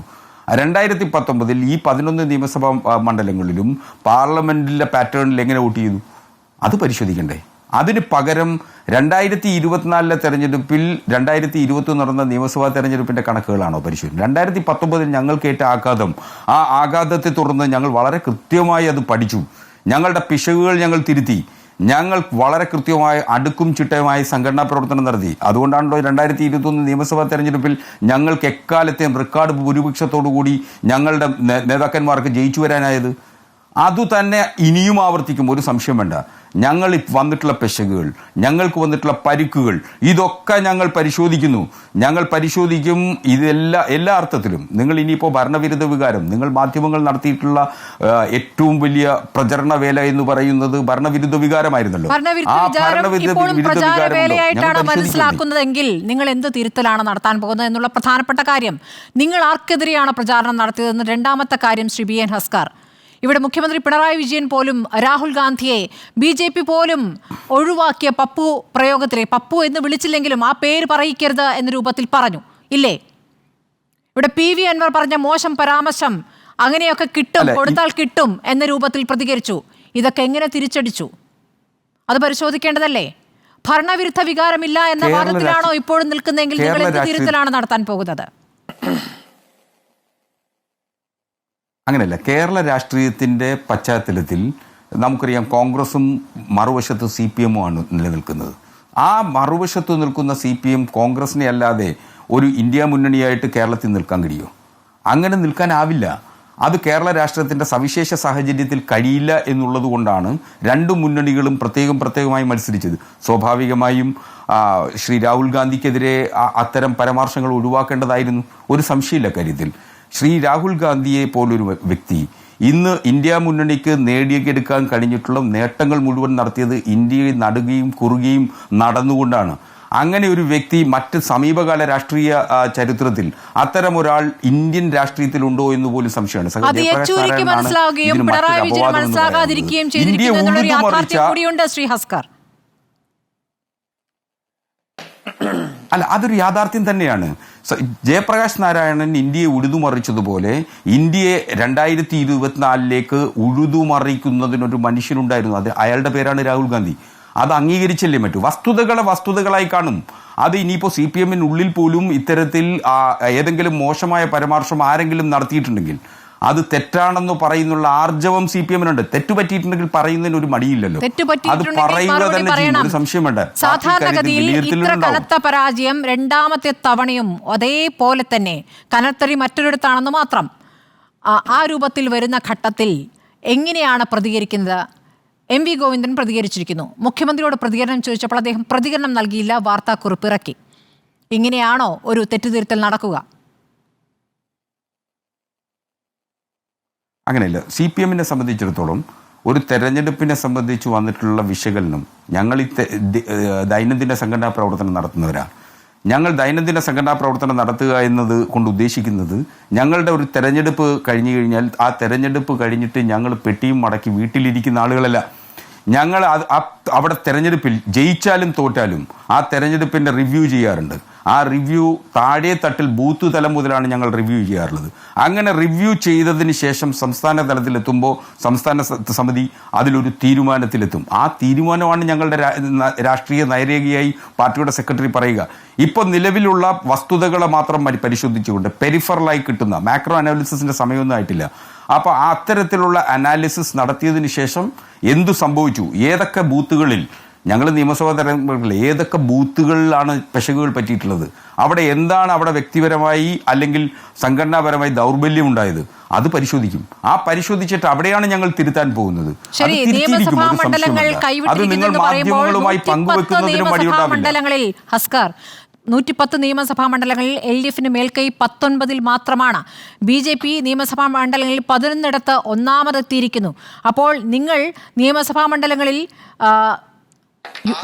2019 ഈ 11 നിയമസഭാ മണ്ഡലങ്ങളിലും പാർലമെന്റിലെ പാറ്റേണിൽ എങ്ങനെ വോട്ട് ചെയ്തു അത് പരിശോധിക്കണ്ടേ? അതിന് പകരം 2024 തെരഞ്ഞെടുപ്പിൽ 2020 നടന്ന നിയമസഭാ തെരഞ്ഞെടുപ്പിന്റെ കണക്കുകളാണോ പരിശോധിക്കുന്നത്? 2019 ഞങ്ങൾക്കേറ്റ ആഘാതം, ആ ആഘാതത്തെ തുടർന്ന് ഞങ്ങൾ വളരെ കൃത്യമായി അത് പഠിച്ചു. ഞങ്ങളുടെ പിശകുകൾ ഞങ്ങൾ തിരുത്തി. ഞങ്ങൾ വളരെ കൃത്യമായ അടുക്കും ചിട്ടയുമായി സംഘടനാ പ്രവർത്തനം നടത്തി. അതുകൊണ്ടാണല്ലോ 2021 നിയമസഭാ തെരഞ്ഞെടുപ്പിൽ ഞങ്ങൾക്ക് എക്കാലത്തെയും റെക്കോർഡ് ഭൂരിപക്ഷത്തോടുകൂടി ഞങ്ങളുടെ നേതാക്കന്മാർക്ക് ജയിച്ചു വരാനായത്. അതുതന്നെ ഇനിയും ആവർത്തിക്കും, ഒരു സംശയം വേണ്ട. ഞങ്ങൾ വന്നിട്ടുള്ള പെശകുകൾ, ഞങ്ങൾക്ക് വന്നിട്ടുള്ള പരിക്കുകൾ, ഇതൊക്കെ ഞങ്ങൾ പരിശോധിക്കുന്നു. ഞങ്ങൾ പരിശോധിക്കും. എല്ലാ അർത്ഥത്തിലും നിങ്ങൾ ഇനിയിപ്പോൾ ഭരണവിരുദ്ധ വികാരം, നിങ്ങൾ മാധ്യമങ്ങൾ നടത്തിയിട്ടുള്ള ഏറ്റവും വലിയ പ്രചരണ വേല എന്ന് പറയുന്നത് ഭരണവിരുദ്ധ വികാരമായിരുന്നല്ലോ. മനസ്സിലാക്കുന്നതെങ്കിൽ നിങ്ങൾ എന്ത് തിരുത്തലാണ് നടത്താൻ പോകുന്നത് എന്നുള്ള പ്രധാനപ്പെട്ട കാര്യം. നിങ്ങൾ ആർക്കെതിരെയാണ് പ്രചാരണം നടത്തിയതെന്ന് രണ്ടാമത്തെ കാര്യം. ശ്രീ BN ഹസ്കാർ, ഇവിടെ മുഖ്യമന്ത്രി പിണറായി വിജയൻ പോലും രാഹുൽ ഗാന്ധിയെ BJP പോലും ഒഴിവാക്കിയ പപ്പു പ്രയോഗത്തിലെ, പപ്പു എന്ന് വിളിച്ചില്ലെങ്കിലും ആ പേര് പറയിക്കരുത് എന്ന രൂപത്തിൽ പറഞ്ഞു ഇല്ലേ? ഇവിടെ PV അൻവർ പറഞ്ഞ മോശം പരാമർശം അങ്ങനെയൊക്കെ കിട്ടും, കൊടുത്താൽ കിട്ടും എന്ന രൂപത്തിൽ പ്രതികരിച്ചു. ഇതൊക്കെ എങ്ങനെ തിരിച്ചടിച്ചു? അത് പരിശോധിക്കേണ്ടതല്ലേ? ഭരണവിരുദ്ധ വികാരമില്ല എന്ന വാദത്തിലാണോ ഇപ്പോഴും നിൽക്കുന്നതെങ്കിൽ നിങ്ങൾ എന്ത് തിരുത്തലാണ് നടത്താൻ പോകുന്നത്? അങ്ങനെയല്ല. കേരള രാഷ്ട്രീയത്തിൻ്റെ പശ്ചാത്തലത്തിൽ നമുക്കറിയാം കോൺഗ്രസും മറുവശത്ത് CPM ആണ് നിലനിൽക്കുന്നത്. ആ മറുവശത്ത് നിൽക്കുന്ന CPM കോൺഗ്രസിനെ അല്ലാതെ ഒരു ഇന്ത്യ മുന്നണിയായിട്ട് കേരളത്തിൽ നിൽക്കാൻ കഴിയുമോ? അങ്ങനെ നിൽക്കാനാവില്ല. അത് കേരള രാഷ്ട്രീയത്തിൻ്റെ സവിശേഷ സാഹചര്യത്തിൽ കഴിയില്ല എന്നുള്ളത് കൊണ്ടാണ് രണ്ട് മുന്നണികളും പ്രത്യേകമായി മത്സരിച്ചത്. സ്വാഭാവികമായും ശ്രീ രാഹുൽ ഗാന്ധിക്കെതിരെ അത്തരം പരാമർശങ്ങൾ ഒഴിവാക്കേണ്ടതായിരുന്നു, ഒരു സംശയമില്ല കാര്യത്തിൽ. ശ്രീ രാഹുൽ ഗാന്ധിയെ പോലൊരു വ്യക്തി ഇന്ന് ഇന്ത്യ മുന്നണിക്ക് നേടിയെടുക്കാൻ കഴിഞ്ഞിട്ടുള്ള നേട്ടങ്ങൾ മുഴുവൻ നടത്തിയത് ഇന്ത്യയിൽ നടുകയും കുറുകയും നടന്നുകൊണ്ടാണ്. അങ്ങനെ ഒരു വ്യക്തി മറ്റ് സമീപകാല രാഷ്ട്രീയ ചരിത്രത്തിൽ അത്തരം ഒരാൾ ഇന്ത്യൻ രാഷ്ട്രീയത്തിലുണ്ടോ എന്ന് പോലും സംശയമാണ്. അല്ല, അതൊരു യാഥാർത്ഥ്യം തന്നെയാണ്. ജയപ്രകാശ് നാരായണൻ ഇന്ത്യയെ ഉഴുതുമറിച്ചതുപോലെ ഇന്ത്യയെ 2024 ഉഴുതുമറിക്കുന്നതിനൊരു മനുഷ്യനുണ്ടായിരുന്നു. അത് അയാളുടെ പേരാണ് രാഹുൽ ഗാന്ധി. അത് അംഗീകരിച്ചല്ലേ പറ്റൂ. വസ്തുതകളായി കാണും. അത് ഇനിയിപ്പോൾ CPM-നുള്ളിൽ പോലും ഇത്തരത്തിൽ ഏതെങ്കിലും മോശമായ പരാമർശം ആരെങ്കിലും നടത്തിയിട്ടുണ്ടെങ്കിൽ അത് തെറ്റാണെന്ന് പറയുന്നുള്ള ആർജവം CPM-നുണ്ട്. തെറ്റുപറ്റിയിട്ടുണ്ടെങ്കിൽ പറയുന്നതിന് ഒരു മടിയില്ലല്ലോ. അത് പറയുക തന്നെ ചെയ്യും, ഒരു സംശയം വേണ്ട. സാധാരണഗതിയിൽ ഇത്ര കനത്ത പരാജയം രണ്ടാമത്തെ തവണയും അതേപോലെ തന്നെ കനത്തടി മറ്റൊരിടത്താണെന്ന് മാത്രം ആ രൂപത്തിൽ വരുന്ന ഘട്ടത്തിൽ എങ്ങനെയാണ് പ്രതികരിക്കുന്നത്? MV ഗോവിന്ദൻ പ്രതികരിച്ചിരിക്കുന്നു. മുഖ്യമന്ത്രിയോട് പ്രതികരണം ചോദിച്ചപ്പോൾ അദ്ദേഹം പ്രതികരണം നൽകിയില്ല, വാർത്താക്കുറിപ്പ് ഇറക്കി. ഇങ്ങനെയാണോ ഒരു തെറ്റുതിരുത്തൽ നടക്കുക? അങ്ങനെയല്ല. CPM-നെ സംബന്ധിച്ചിടത്തോളം ഒരു തെരഞ്ഞെടുപ്പിനെ സംബന്ധിച്ച് വന്നിട്ടുള്ള വിശകലനം, ഞങ്ങൾ ഈ ദൈനംദിന സംഘടനാ പ്രവർത്തനം നടത്തുന്നവരാണ്. ഞങ്ങൾ ദൈനംദിന സംഘടനാ പ്രവർത്തനം നടത്തുക എന്നത് കൊണ്ട് ഉദ്ദേശിക്കുന്നത് ഞങ്ങളുടെ ഒരു തെരഞ്ഞെടുപ്പ് കഴിഞ്ഞു കഴിഞ്ഞാൽ ആ തെരഞ്ഞെടുപ്പ് കഴിഞ്ഞിട്ട് ഞങ്ങൾ പെട്ടിയും മടക്കി വീട്ടിലിരിക്കുന്ന ആളുകളല്ല. ഞങ്ങൾ അവിടെ തെരഞ്ഞെടുപ്പിൽ ജയിച്ചാലും തോറ്റാലും ആ തെരഞ്ഞെടുപ്പിൻ്റെ റിവ്യൂ ചെയ്യാറുണ്ട്. ആ റിവ്യൂ താഴെ തട്ടിൽ ബൂത്ത് തലം മുതലാണ് ഞങ്ങൾ റിവ്യൂ ചെയ്യാറുള്ളത്. അങ്ങനെ റിവ്യൂ ചെയ്തതിന് ശേഷം സംസ്ഥാന തലത്തിലെത്തുമ്പോൾ സംസ്ഥാന സമിതി അതിലൊരു തീരുമാനത്തിലെത്തും. ആ തീരുമാനമാണ് ഞങ്ങളുടെ രാഷ്ട്രീയ നയരേഖയായി പാർട്ടിയുടെ സെക്രട്ടറി പറയുക. ഇപ്പോൾ നിലവിലുള്ള വസ്തുതകളെ മാത്രം പരിശോധിച്ചുകൊണ്ട് പെരിഫറലായി കിട്ടുന്ന മാക്രോ അനാലിസിസിൻ്റെ സമയമൊന്നും ആയിട്ടില്ല. അപ്പോൾ അത്തരത്തിലുള്ള അനാലിസിസ് നടത്തിയതിന് ശേഷം എന്തു സംഭവിച്ചു, ഏതൊക്കെ ബൂത്തുകളിൽ ഞങ്ങൾ നിയമസഭാ തെരഞ്ഞെടുപ്പിൽ ഏതൊക്കെ ബൂത്തുകളിലാണ് പെശകുകൾ പറ്റിയിട്ടുള്ളത്, അവിടെ എന്താണ് അവിടെ വ്യക്തിപരമായി അല്ലെങ്കിൽ സംഘടനാപരമായി ദൗർബല്യം ഉണ്ടായത്, അത് പരിശോധിക്കും. ആ പരിശോധിച്ചിട്ട് അവിടെയാണ് ഞങ്ങൾ തിരുത്താൻ പോകുന്നത്. അത് നിങ്ങൾ മാധ്യമങ്ങളുമായി പങ്കുവെക്കുന്നതിന് മടിയുണ്ടാവില്ല. 110 നിയമസഭാ മണ്ഡലങ്ങളിൽ LDF-ന് മേൽക്കൈ 19 മാത്രമാണ്. BJP നിയമസഭാ മണ്ഡലങ്ങളിൽ 11 ഒന്നാമതെത്തിയിരിക്കുന്നു. അപ്പോൾ നിങ്ങൾ നിയമസഭാ മണ്ഡലങ്ങളിൽ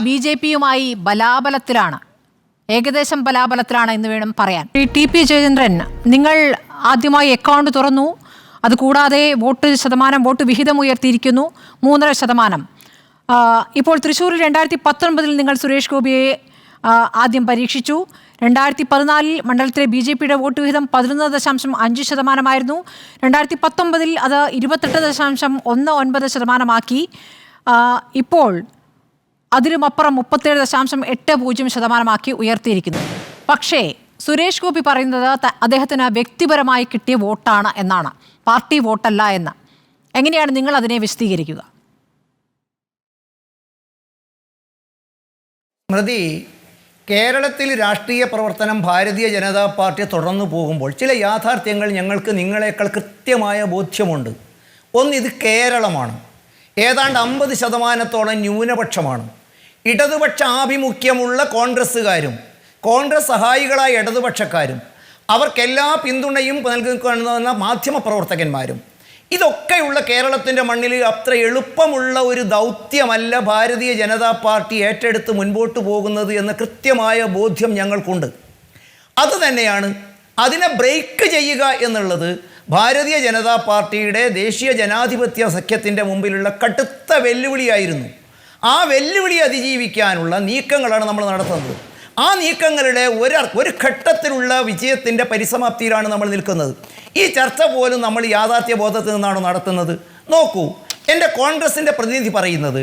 BJP-യുമായി ബലാബലത്തിലാണ്, ഏകദേശം ബലാബലത്തിലാണ് എന്ന് വേണം പറയാൻ. TP ജയചന്ദ്രൻ, നിങ്ങൾ ആദ്യമായി അക്കൗണ്ട് തുറന്നു. അതുകൂടാതെ വോട്ട് വിഹിതം ഉയർത്തിയിരിക്കുന്നു 3.5%. ഇപ്പോൾ തൃശ്ശൂരിൽ 2019 നിങ്ങൾ സുരേഷ് ഗോപിയെ ആദ്യം പരീക്ഷിച്ചു. 2014 മണ്ഡലത്തിലെ BJP-യുടെ വോട്ട് വിഹിതം 11.5%. 2019 അത് 28.19% ഇപ്പോൾ അതിലുമപ്പുറം 37.80% ഉയർത്തിയിരിക്കുന്നു. പക്ഷേ സുരേഷ് ഗോപി പറയുന്നത് അദ്ദേഹത്തിന് വ്യക്തിപരമായി കിട്ടിയ വോട്ടാണ് എന്നാണ്, പാർട്ടി വോട്ടല്ല എന്ന്. എങ്ങനെയാണ് നിങ്ങൾ അതിനെ വിശദീകരിക്കുക? സ്മൃതി, കേരളത്തിൽ രാഷ്ട്രീയ പ്രവർത്തനം ഭാരതീയ ജനതാ പാർട്ടി തുടർന്നു പോകുമ്പോൾ ചില യാഥാർത്ഥ്യങ്ങൾ ഞങ്ങൾക്ക് നിങ്ങളെക്കാൾ കൃത്യമായ ബോധ്യമുണ്ട്. ഒന്ന്, ഇത് കേരളമാണ്. ഏതാണ്ട് 50% ന്യൂനപക്ഷമാണ്. ഇടതുപക്ഷ ആഭിമുഖ്യമുള്ള കോൺഗ്രസ്സുകാരും കോൺഗ്രസ് സഹായികളായ ഇടതുപക്ഷക്കാരും അവർക്കെല്ലാ പിന്തുണയും നൽകുന്ന മാധ്യമ പ്രവർത്തകന്മാരും, ഇതൊക്കെയുള്ള കേരളത്തിൻ്റെ മണ്ണിൽ അത്ര എളുപ്പമുള്ള ഒരു ദൗത്യമല്ല ഭാരതീയ ജനതാ പാർട്ടി ഏറ്റെടുത്ത് മുൻപോട്ട് പോകുന്നത് എന്ന കൃത്യമായ ബോധ്യം ഞങ്ങൾക്കുണ്ട്. അതുതന്നെയാണ് അതിനെ ബ്രേക്ക് ചെയ്യുക എന്നുള്ളത് ഭാരതീയ ജനതാ പാർട്ടിയുടെ ദേശീയ ജനാധിപത്യ സഖ്യത്തിൻ്റെ മുമ്പിലുള്ള കടുത്ത വെല്ലുവിളിയായിരുന്നു. ആ വെല്ലുവിളി അതിജീവിക്കാനുള്ള നീക്കങ്ങളാണ് നമ്മൾ നടത്തുന്നത്. ആ നീക്കങ്ങളുടെ ഒരു ഘട്ടത്തിലുള്ള വിജയത്തിൻ്റെ പരിസമാപ്തിയിലാണ് നമ്മൾ നിൽക്കുന്നത്. ഈ ചർച്ച പോലും നമ്മൾ യാഥാർത്ഥ്യ ബോധത്തിൽ നിന്നാണ് നടത്തുന്നത്. നോക്കൂ, എൻ്റെ കോൺഗ്രസിൻ്റെ പ്രതിനിധി പറയുന്നത്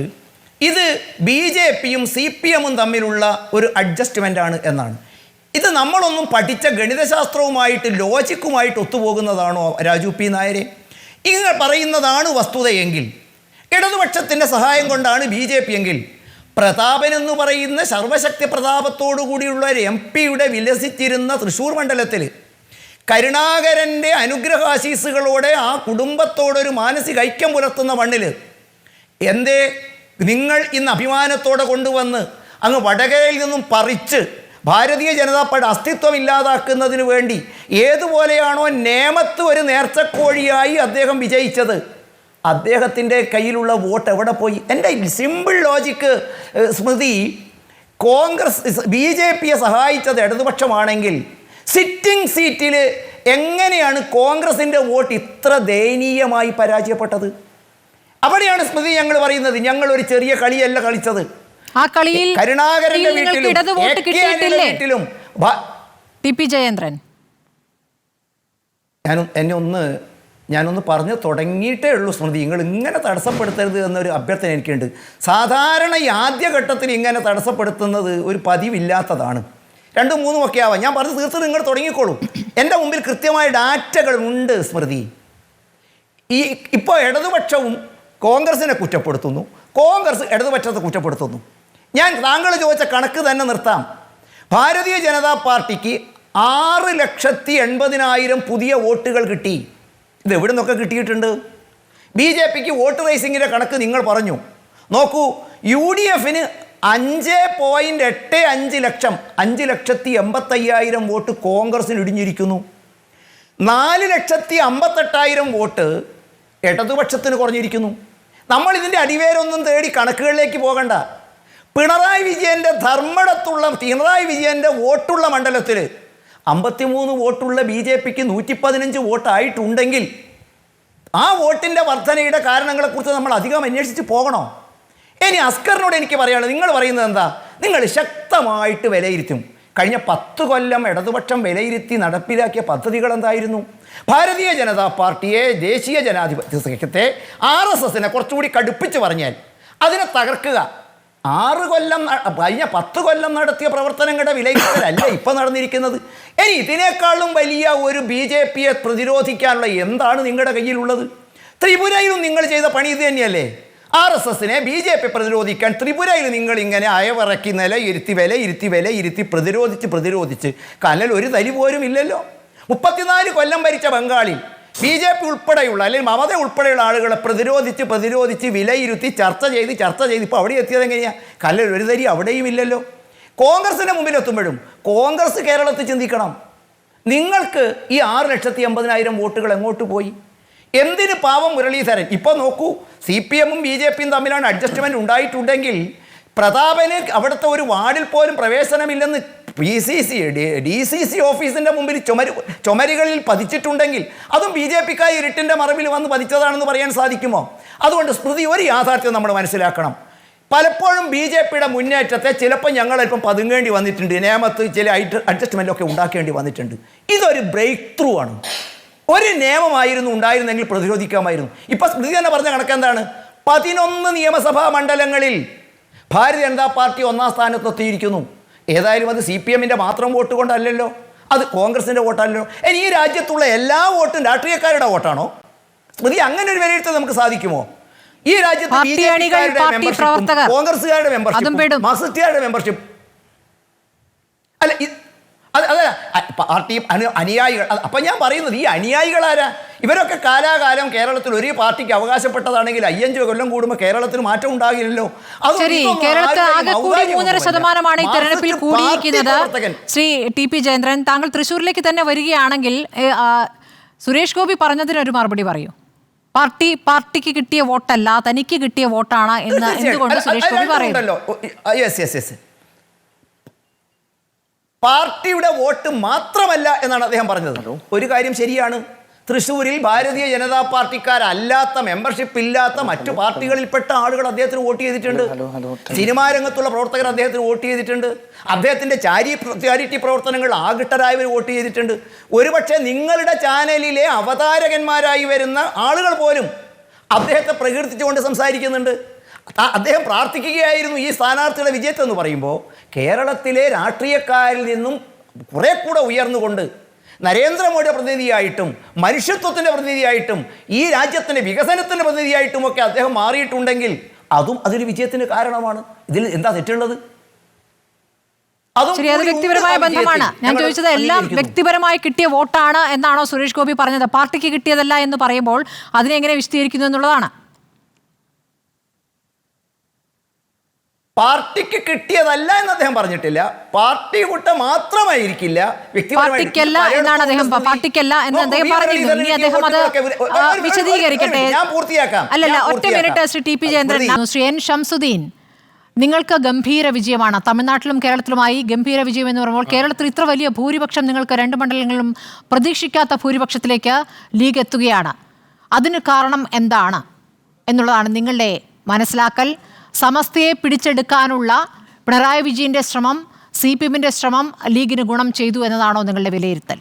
ഇത് BJP-യും CPM-ഉം തമ്മിലുള്ള ഒരു അഡ്ജസ്റ്റ്മെൻ്റാണ് എന്നാണ്. ഇത് നമ്മളൊന്നും പഠിച്ച ഗണിതശാസ്ത്രവുമായിട്ട് ലോജിക്കുമായിട്ട് ഒത്തുപോകുന്നതാണോ രാജു പി നായരെ? ഇങ്ങനെ പറയുന്നതാണ് വസ്തുതയെങ്കിൽ, ഇടതുപക്ഷത്തിൻ്റെ സഹായം കൊണ്ടാണ് BJP എങ്കിൽ, പ്രതാപൻ എന്ന് പറയുന്ന സർവശക്തി പ്രതാപത്തോടു കൂടിയുള്ള ഒരു MP-യുടെ വിലസിച്ചിരുന്ന തൃശ്ശൂർ മണ്ഡലത്തിൽ കരുണാകരൻ്റെ അനുഗ്രഹാശീസുകളോടെ ആ കുടുംബത്തോടൊരു മാനസിക ഐക്യം പുലർത്തുന്ന മണ്ണിൽ എന്തേ നിങ്ങൾ ഇന്ന് അഭിമാനത്തോടെ കൊണ്ടുവന്ന് അങ്ങ് വടകരയിൽ നിന്നും പറിച്ച് ഭാരതീയ ജനതാ പാർട്ടി അസ്തിത്വം ഇല്ലാതാക്കുന്നതിന് വേണ്ടി ഏതുപോലെയാണോ നേമത്ത് ഒരു നേർച്ചക്കോഴിയായി അദ്ദേഹം വിജയിച്ചത്, അദ്ദേഹത്തിൻ്റെ കയ്യിലുള്ള വോട്ട് എവിടെ പോയി? എൻ്റെ സിമ്പിൾ ലോജിക്ക് സ്മൃതി, കോൺഗ്രസ് BJPയെ സഹായിച്ചത് ഇടതുപക്ഷമാണെങ്കിൽ സിറ്റിംഗ് സീറ്റിൽ എങ്ങനെയാണ് കോൺഗ്രസിൻ്റെ വോട്ട് ഇത്ര ദയനീയമായി പരാജയപ്പെട്ടത്? അവിടെയാണ് സ്മൃതി ഞങ്ങൾ പറയുന്നത്, ഞങ്ങൾ ഒരു ചെറിയ കളിയല്ല കളിച്ചത്. ആ കളിയിൽ കരുണാകരന്റെ വീട്ടിലും TP ജയേന്ദ്രൻ ഞാനൊന്ന് പറഞ്ഞു തുടങ്ങിയിട്ടേ ഉള്ളൂ സ്മൃതി. നിങ്ങൾ ഇങ്ങനെ തടസ്സപ്പെടുത്തരുത് എന്നൊരു അഭ്യർത്ഥന എനിക്കുണ്ട്. സാധാരണ ഈ ആദ്യഘട്ടത്തിൽ ഇങ്ങനെ തടസ്സപ്പെടുത്തുന്നത് ഒരു പതിവില്ലാത്തതാണ്. 2, 3 ഒക്കെ ആവാം. ഞാൻ പറഞ്ഞ് തീർത്ത് നിങ്ങൾ തുടങ്ങിക്കോളൂ. എൻ്റെ മുമ്പിൽ കൃത്യമായ ഡാറ്റകൾ ഉണ്ട് സ്മൃതി. ഇപ്പോൾ ഇടതുപക്ഷവും കോൺഗ്രസിനെ കുറ്റപ്പെടുത്തുന്നു, കോൺഗ്രസ് ഇടതുപക്ഷത്തെ കുറ്റപ്പെടുത്തുന്നു. ഞാൻ താങ്കൾ ചോദിച്ച കണക്ക് തന്നെ നിർത്താം. ഭാരതീയ ജനതാ പാർട്ടിക്ക് 6,80,000 പുതിയ വോട്ടുകൾ കിട്ടി. ഇത് എവിടെ നിന്നൊക്കെ കിട്ടിയിട്ടുണ്ട്? BJPക്ക് വോട്ട് റേസിങ്ങിൻ്റെ കണക്ക് നിങ്ങൾ പറഞ്ഞു. നോക്കൂ, UDFന് 5.85 ലക്ഷം, 5,80,000 വോട്ട് കോൺഗ്രസിന് ഇടിഞ്ഞിരിക്കുന്നു. 4,58,000 വോട്ട് ഇടതുപക്ഷത്തിന് കുറഞ്ഞിരിക്കുന്നു. നമ്മൾ ഇതിൻ്റെ അടിവേരൊന്നും തേടി കണക്കുകളിലേക്ക് പോകണ്ട. പിണറായി വിജയൻ്റെ വോട്ടുള്ള മണ്ഡലത്തിൽ 53 വോട്ടുള്ള BJPക്ക് 115 വോട്ടായിട്ടുണ്ടെങ്കിൽ ആ വോട്ടിൻ്റെ വർധനയുടെ കാരണങ്ങളെക്കുറിച്ച് നമ്മൾ അധികം അന്വേഷിച്ച് പോകണോ? ഇനി അസ്കറിനോട് എനിക്ക് പറയാനുള്ളത്, നിങ്ങൾ പറയുന്നത് എന്താ? നിങ്ങൾ ശക്തമായിട്ട് വിലയിരുത്തും. കഴിഞ്ഞ 10 കൊല്ലം ഇടതുപക്ഷം വിലയിരുത്തി നടപ്പിലാക്കിയ പദ്ധതികൾ എന്തായിരുന്നു? ഭാരതീയ ജനതാ പാർട്ടിയെ, ദേശീയ ജനാധിപത്യ സഖ്യത്തെ, RSSനെ കുറച്ചുകൂടി കടുപ്പിച്ച് പറഞ്ഞാൽ അതിനെ തകർക്കുക. 6 കൊല്ലം കഴിഞ്ഞ 10 കൊല്ലം നടത്തിയ പ്രവർത്തനങ്ങളുടെ വിലയിരുത്തലല്ല ഇപ്പം നടന്നിരിക്കുന്നത്. ഇനി ഇതിനേക്കാളും വലിയ ഒരു BJPയെ പ്രതിരോധിക്കാനുള്ള എന്താണ് നിങ്ങളുടെ കയ്യിലുള്ളത്? ത്രിപുരയിലും നിങ്ങൾ ചെയ്ത പണി ഇത് തന്നെയല്ലേ? RSSനെ BJP പ്രതിരോധിക്കാൻ ത്രിപുരയിൽ നിങ്ങൾ ഇങ്ങനെ അയവിറക്കി വിലയിരുത്തി പ്രതിരോധിച്ച് കനൽ ഒരു തരി പോലും ഇല്ലല്ലോ. 34 കൊല്ലം ഭരിച്ച ബംഗാളിൽ BJP ഉൾപ്പെടെയുള്ള അല്ലെങ്കിൽ മമത ഉൾപ്പെടെയുള്ള ആളുകളെ പ്രതിരോധിച്ച് വിലയിരുത്തി ചർച്ച ചെയ്ത് ഇപ്പോൾ അവിടെ എത്തിയത് എങ്ങനെയാണ്? കനൽ ഒരു തരി അവിടെയും ഇല്ലല്ലോ. കോൺഗ്രസിൻ്റെ മുമ്പിലെത്തുമ്പോഴും കോൺഗ്രസ് കേരളത്തിൽ ചിന്തിക്കണം, നിങ്ങൾക്ക് ഈ 6,80,000 വോട്ടുകൾ എങ്ങോട്ട് പോയി? എന്തിന് പാവം മുരളീധരൻ? ഇപ്പോൾ നോക്കൂ, CPMഉം BJPയും തമ്മിലാണ് അഡ്ജസ്റ്റ്മെൻറ്റ് ഉണ്ടായിട്ടുണ്ടെങ്കിൽ പ്രതാപന് അവിടുത്തെ ഒരു വാർഡിൽ പോലും പ്രവേശനമില്ലെന്ന് DCC ഓഫീസിൻ്റെ മുമ്പിൽ ചുമരുകളിൽ പതിച്ചിട്ടുണ്ടെങ്കിൽ അതും BJPക്കായി ഇരുട്ടിൻ്റെ മറവിൽ വന്ന് പതിച്ചതാണെന്ന് പറയാൻ സാധിക്കുമോ? അതുകൊണ്ട് സ്മൃതി, ഒരു യാഥാർത്ഥ്യം നമ്മൾ മനസ്സിലാക്കണം. പലപ്പോഴും BJPയുടെ മുന്നേറ്റത്തെ ചിലപ്പോൾ ഞങ്ങളൽപ്പം പതുങ്ങേണ്ടി വന്നിട്ടുണ്ട്, നിയമത്ത് ചില അഡ്ജസ്റ്റ്മെൻറ്റൊക്കെ ഉണ്ടാക്കേണ്ടി വന്നിട്ടുണ്ട്. ഇതൊരു ബ്രേക്ക് ത്രൂ ആണ്. ഒരു നിയമമായിരുന്നു ഉണ്ടായിരുന്നെങ്കിൽ പ്രതിരോധിക്കാമായിരുന്നു. ഇപ്പം സ്മൃതി തന്നെ പറഞ്ഞ കണക്കെന്താണ്? 11 നിയമസഭാ മണ്ഡലങ്ങളിൽ ഭാരതീയ ജനതാ പാർട്ടി 1ാം സ്ഥാനത്തെത്തിയിരിക്കുന്നു. ഏതായാലും അത് CPMൻ്റെ മാത്രം വോട്ട് കൊണ്ടല്ലല്ലോ, അത് കോൺഗ്രസിൻ്റെ വോട്ടല്ലല്ലോ. ഇനി ഈ രാജ്യത്തുള്ള എല്ലാ വോട്ടും രാഷ്ട്രീയക്കാരുടെ വോട്ടാണോ? സ്മൃതി, അങ്ങനെ ഒരു വിലയിരുത്തൽ നമുക്ക് സാധിക്കുമോ? ഈ രാജ്യത്ത് കോൺഗ്രസുകാരുടെ മെമ്പർഷിപ്പ്, മാർക്സിസ്റ്റുകാരുടെ മെമ്പർഷിപ്പ് അല്ല, അതല്ല പാർട്ടി അനുയായികൾ. അപ്പം ഞാൻ പറയുന്നത്, ഈ അനുയായികളാരാ? ഇവരൊക്കെ കാലാകാലം കേരളത്തിൽ ഒരു പാർട്ടിക്ക് അവകാശപ്പെട്ടതാണെങ്കിൽ 5 കൊല്ലം കൂടുമ്പോൾ കേരളത്തിൽ മാറ്റം ഉണ്ടാകില്ലല്ലോ. കേരളത്തിൽ ആകെ കൂടി 3.5% ഈ തെരഞ്ഞെടുപ്പിൽ കൂടിയിരിക്കുന്നത്. ശ്രീ TP ജയേന്ദ്രൻ, താങ്കൾ തൃശ്ശൂരിലേക്ക് തന്നെ വരികയാണെങ്കിൽ സുരേഷ് ഗോപി പറഞ്ഞതിനൊരു മറുപടി പറയൂ. പാർട്ടിക്ക് കിട്ടിയ വോട്ടല്ല, തനിക്ക് കിട്ടിയ വോട്ടാണ് എന്ന് എന്തുകൊണ്ട് സുരേഷ് ഗോപി പറയുന്നു? പാർട്ടിയുടെ വോട്ട് മാത്രമല്ല എന്നാണ് അദ്ദേഹം പറഞ്ഞത്. ഒരു കാര്യം ശരിയാണ്, തൃശ്ശൂരിൽ ഭാരതീയ ജനതാ പാർട്ടിക്കാരല്ലാത്ത, മെമ്പർഷിപ്പ് ഇല്ലാത്ത മറ്റു പാർട്ടികളിൽപ്പെട്ട ആളുകൾ അദ്ദേഹത്തിന് വോട്ട് ചെയ്തിട്ടുണ്ട്. സിനിമാ രംഗത്തുള്ള പ്രവർത്തകർ അദ്ദേഹത്തിന് വോട്ട് ചെയ്തിട്ടുണ്ട്. അദ്ദേഹത്തിൻ്റെ ചാരിറ്റി പ്രവർത്തനങ്ങൾ ആകൃഷ്ടരായവർ വോട്ട് ചെയ്തിട്ടുണ്ട്. ഒരുപക്ഷെ നിങ്ങളുടെ ചാനലിലെ അവതാരകന്മാരായി വരുന്ന ആളുകൾ പോലും അദ്ദേഹത്തെ പ്രകീർത്തിച്ചുകൊണ്ട് സംസാരിക്കുന്നുണ്ട്. അദ്ദേഹം പ്രാർത്ഥിക്കുകയായിരുന്നു ഈ സ്ഥാനാർത്ഥിയുടെ വിജയത്തെന്ന് പറയുമ്പോൾ കേരളത്തിലെ രാഷ്ട്രീയക്കാരിൽ നിന്നും കുറെ കൂടെ ഉയർന്നുകൊണ്ട് നരേന്ദ്രമോദിയുടെ പ്രതിനിധിയായിട്ടും മനുഷ്യത്വത്തിൻ്റെ പ്രതിനിധിയായിട്ടും ഈ രാജ്യത്തിൻ്റെ വികസനത്തിൻ്റെ പ്രതിനിധിയായിട്ടുമൊക്കെ അദ്ദേഹം മാറിയിട്ടുണ്ടെങ്കിൽ അതും അതൊരു വിജയത്തിന് കാരണമാണ്. ഇതിൽ എന്താ തെറ്റുള്ളത്? ശരി, അത് വ്യക്തിപരമായ ബന്ധമാണ്. ഞാൻ ചോദിച്ചത് എല്ലാം വ്യക്തിപരമായി കിട്ടിയ വോട്ടാണ് എന്നാണോ സുരേഷ് ഗോപി പറഞ്ഞത്? പാർട്ടിക്ക് കിട്ടിയതല്ല എന്ന് പറയുമ്പോൾ അതിനെ എങ്ങനെ വിശദീകരിക്കുന്നു എന്നുള്ളതാണ്. പാർട്ടിക്ക് കിട്ടിയതല്ല എന്ന് അദ്ദേഹം പറഞ്ഞിട്ടില്ല. പാർട്ടി കൂട്ട മാത്രമായിരിക്കില്ല, പാർട്ടിക്കല്ല എന്നാണ് അദ്ദേഹം, പാർട്ടിക്കല്ല എന്ന് അദ്ദേഹം പറഞ്ഞിരുന്നു. ഇനി അദ്ദേഹം അത് വിശദീകരിക്കട്ടെ. ഞാൻ പൂർത്തിയാക്കാം. അല്ലല്ല, ഒറ്റ minute Shri TP Jayendran. Shri N. Shamsuddin, നിങ്ങൾക്ക് ഗംഭീര വിജയമാണ്. തമിഴ്നാട്ടിലും കേരളത്തിലുമായി ഗംഭീര വിജയം എന്ന് പറയുമ്പോൾ കേരളത്തിൽ ഇത്ര വലിയ ഭൂരിപക്ഷം നിങ്ങൾക്ക് 2 മണ്ഡലങ്ങളിലും പ്രതീക്ഷിക്കാത്ത ഭൂരിപക്ഷത്തിലേക്ക് ലീഗ് എത്തുകയാണ്. അതിന് കാരണം എന്താണ് എന്നുള്ളതാണ് നിങ്ങളുടെ മനസ്സിലാക്കൽ. സമസ്തയെ പിടിച്ചെടുക്കാനുള്ള പിണറായി വിജയന്റെ ശ്രമം, CPM-ന്റെ ശ്രമം ലീഗിന് ഗുണം ചെയ്തു എന്നതാണോ നിങ്ങളുടെ വിലയിരുത്തൽ?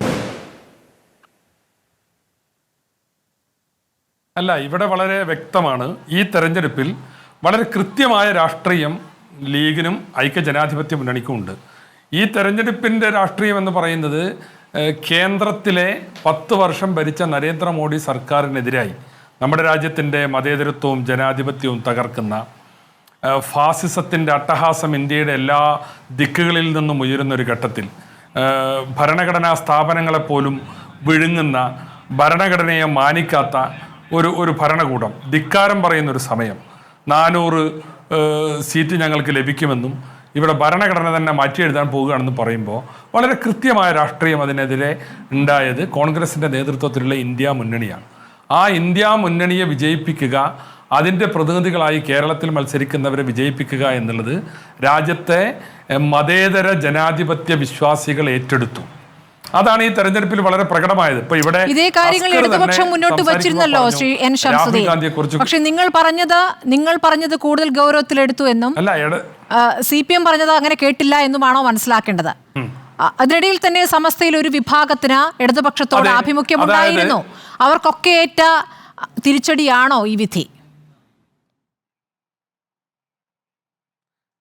അല്ല, ഇവിടെ വളരെ വ്യക്തമാണ്. ഈ തെരഞ്ഞെടുപ്പിൽ വളരെ കൃത്യമായ രാഷ്ട്രീയം ലീഗിനും ഐക്യജനാധിപത്യ മുന്നണിക്കും ഉണ്ട്. ഈ തെരഞ്ഞെടുപ്പിൻ്റെ രാഷ്ട്രീയം എന്ന് പറയുന്നത് കേന്ദ്രത്തിലെ 10 വർഷം ഭരിച്ച നരേന്ദ്രമോദി സർക്കാരിനെതിരായി നമ്മുടെ രാജ്യത്തിൻ്റെ മതേതരത്വവും ജനാധിപത്യവും തകർക്കുന്ന ഫാസിസത്തിൻ്റെ അട്ടഹാസം ഇന്ത്യയുടെ എല്ലാ ദിക്കുകളിൽ നിന്നും ഉയരുന്നൊരു ഘട്ടത്തിൽ ഭരണഘടനാ സ്ഥാപനങ്ങളെപ്പോലും വിഴുങ്ങുന്ന, ഭരണഘടനയെ മാനിക്കാത്ത ഒരു ഭരണകൂടം ധിക്കാരം പറയുന്നൊരു സമയം, 400 സീറ്റ് ഞങ്ങൾക്ക് ലഭിക്കുമെന്നും ഇവിടെ ഭരണഘടന തന്നെ മാറ്റിയെഴുതാൻ പോവുകയാണെന്ന് പറയുമ്പോൾ വളരെ കൃത്യമായ രാഷ്ട്രീയം അതിനെതിരെ ഉണ്ടായത് കോൺഗ്രസിൻ്റെ നേതൃത്വത്തിലുള്ള ഇന്ത്യ മുന്നണിയാണ്. ആ ഇന്ത്യ മുന്നണിയെ വിജയിപ്പിക്കുക, അതിൻ്റെ പ്രതിനിധികളായി കേരളത്തിൽ മത്സരിക്കുന്നവരെ വിജയിപ്പിക്കുക എന്നുള്ളത് രാജ്യത്തെ മതേതര ജനാധിപത്യ വിശ്വാസികൾ ഏറ്റെടുത്തു. അതാണ് ഈ തെരഞ്ഞെടുപ്പിൽ വളരെ പ്രകടമായത്. ഇപ്പൊ ഇവിടെ ഇതേ കാര്യങ്ങൾ ഇടതുപക്ഷം മുന്നോട്ട് വച്ചിരുന്നല്ലോ ശ്രീ എൻ ശംസുദ്ദീൻ. പക്ഷെ നിങ്ങൾ പറഞ്ഞത് കൂടുതൽ ഗൗരവത്തിലെടുത്തു എന്നും CPM പറഞ്ഞത് അങ്ങനെ കേട്ടില്ല എന്നുമാണോ മനസ്സിലാക്കേണ്ടത്? അതിനിടയിൽ തന്നെ സമസ്തയിൽ ഒരു വിഭാഗത്തിന് ഇടതുപക്ഷത്തോട് ആഭിമുഖ്യമുണ്ടായിരുന്നു. അവർക്കൊക്കെ ഏറ്റ തിരിച്ചടിയാണോ ഈ വിധി?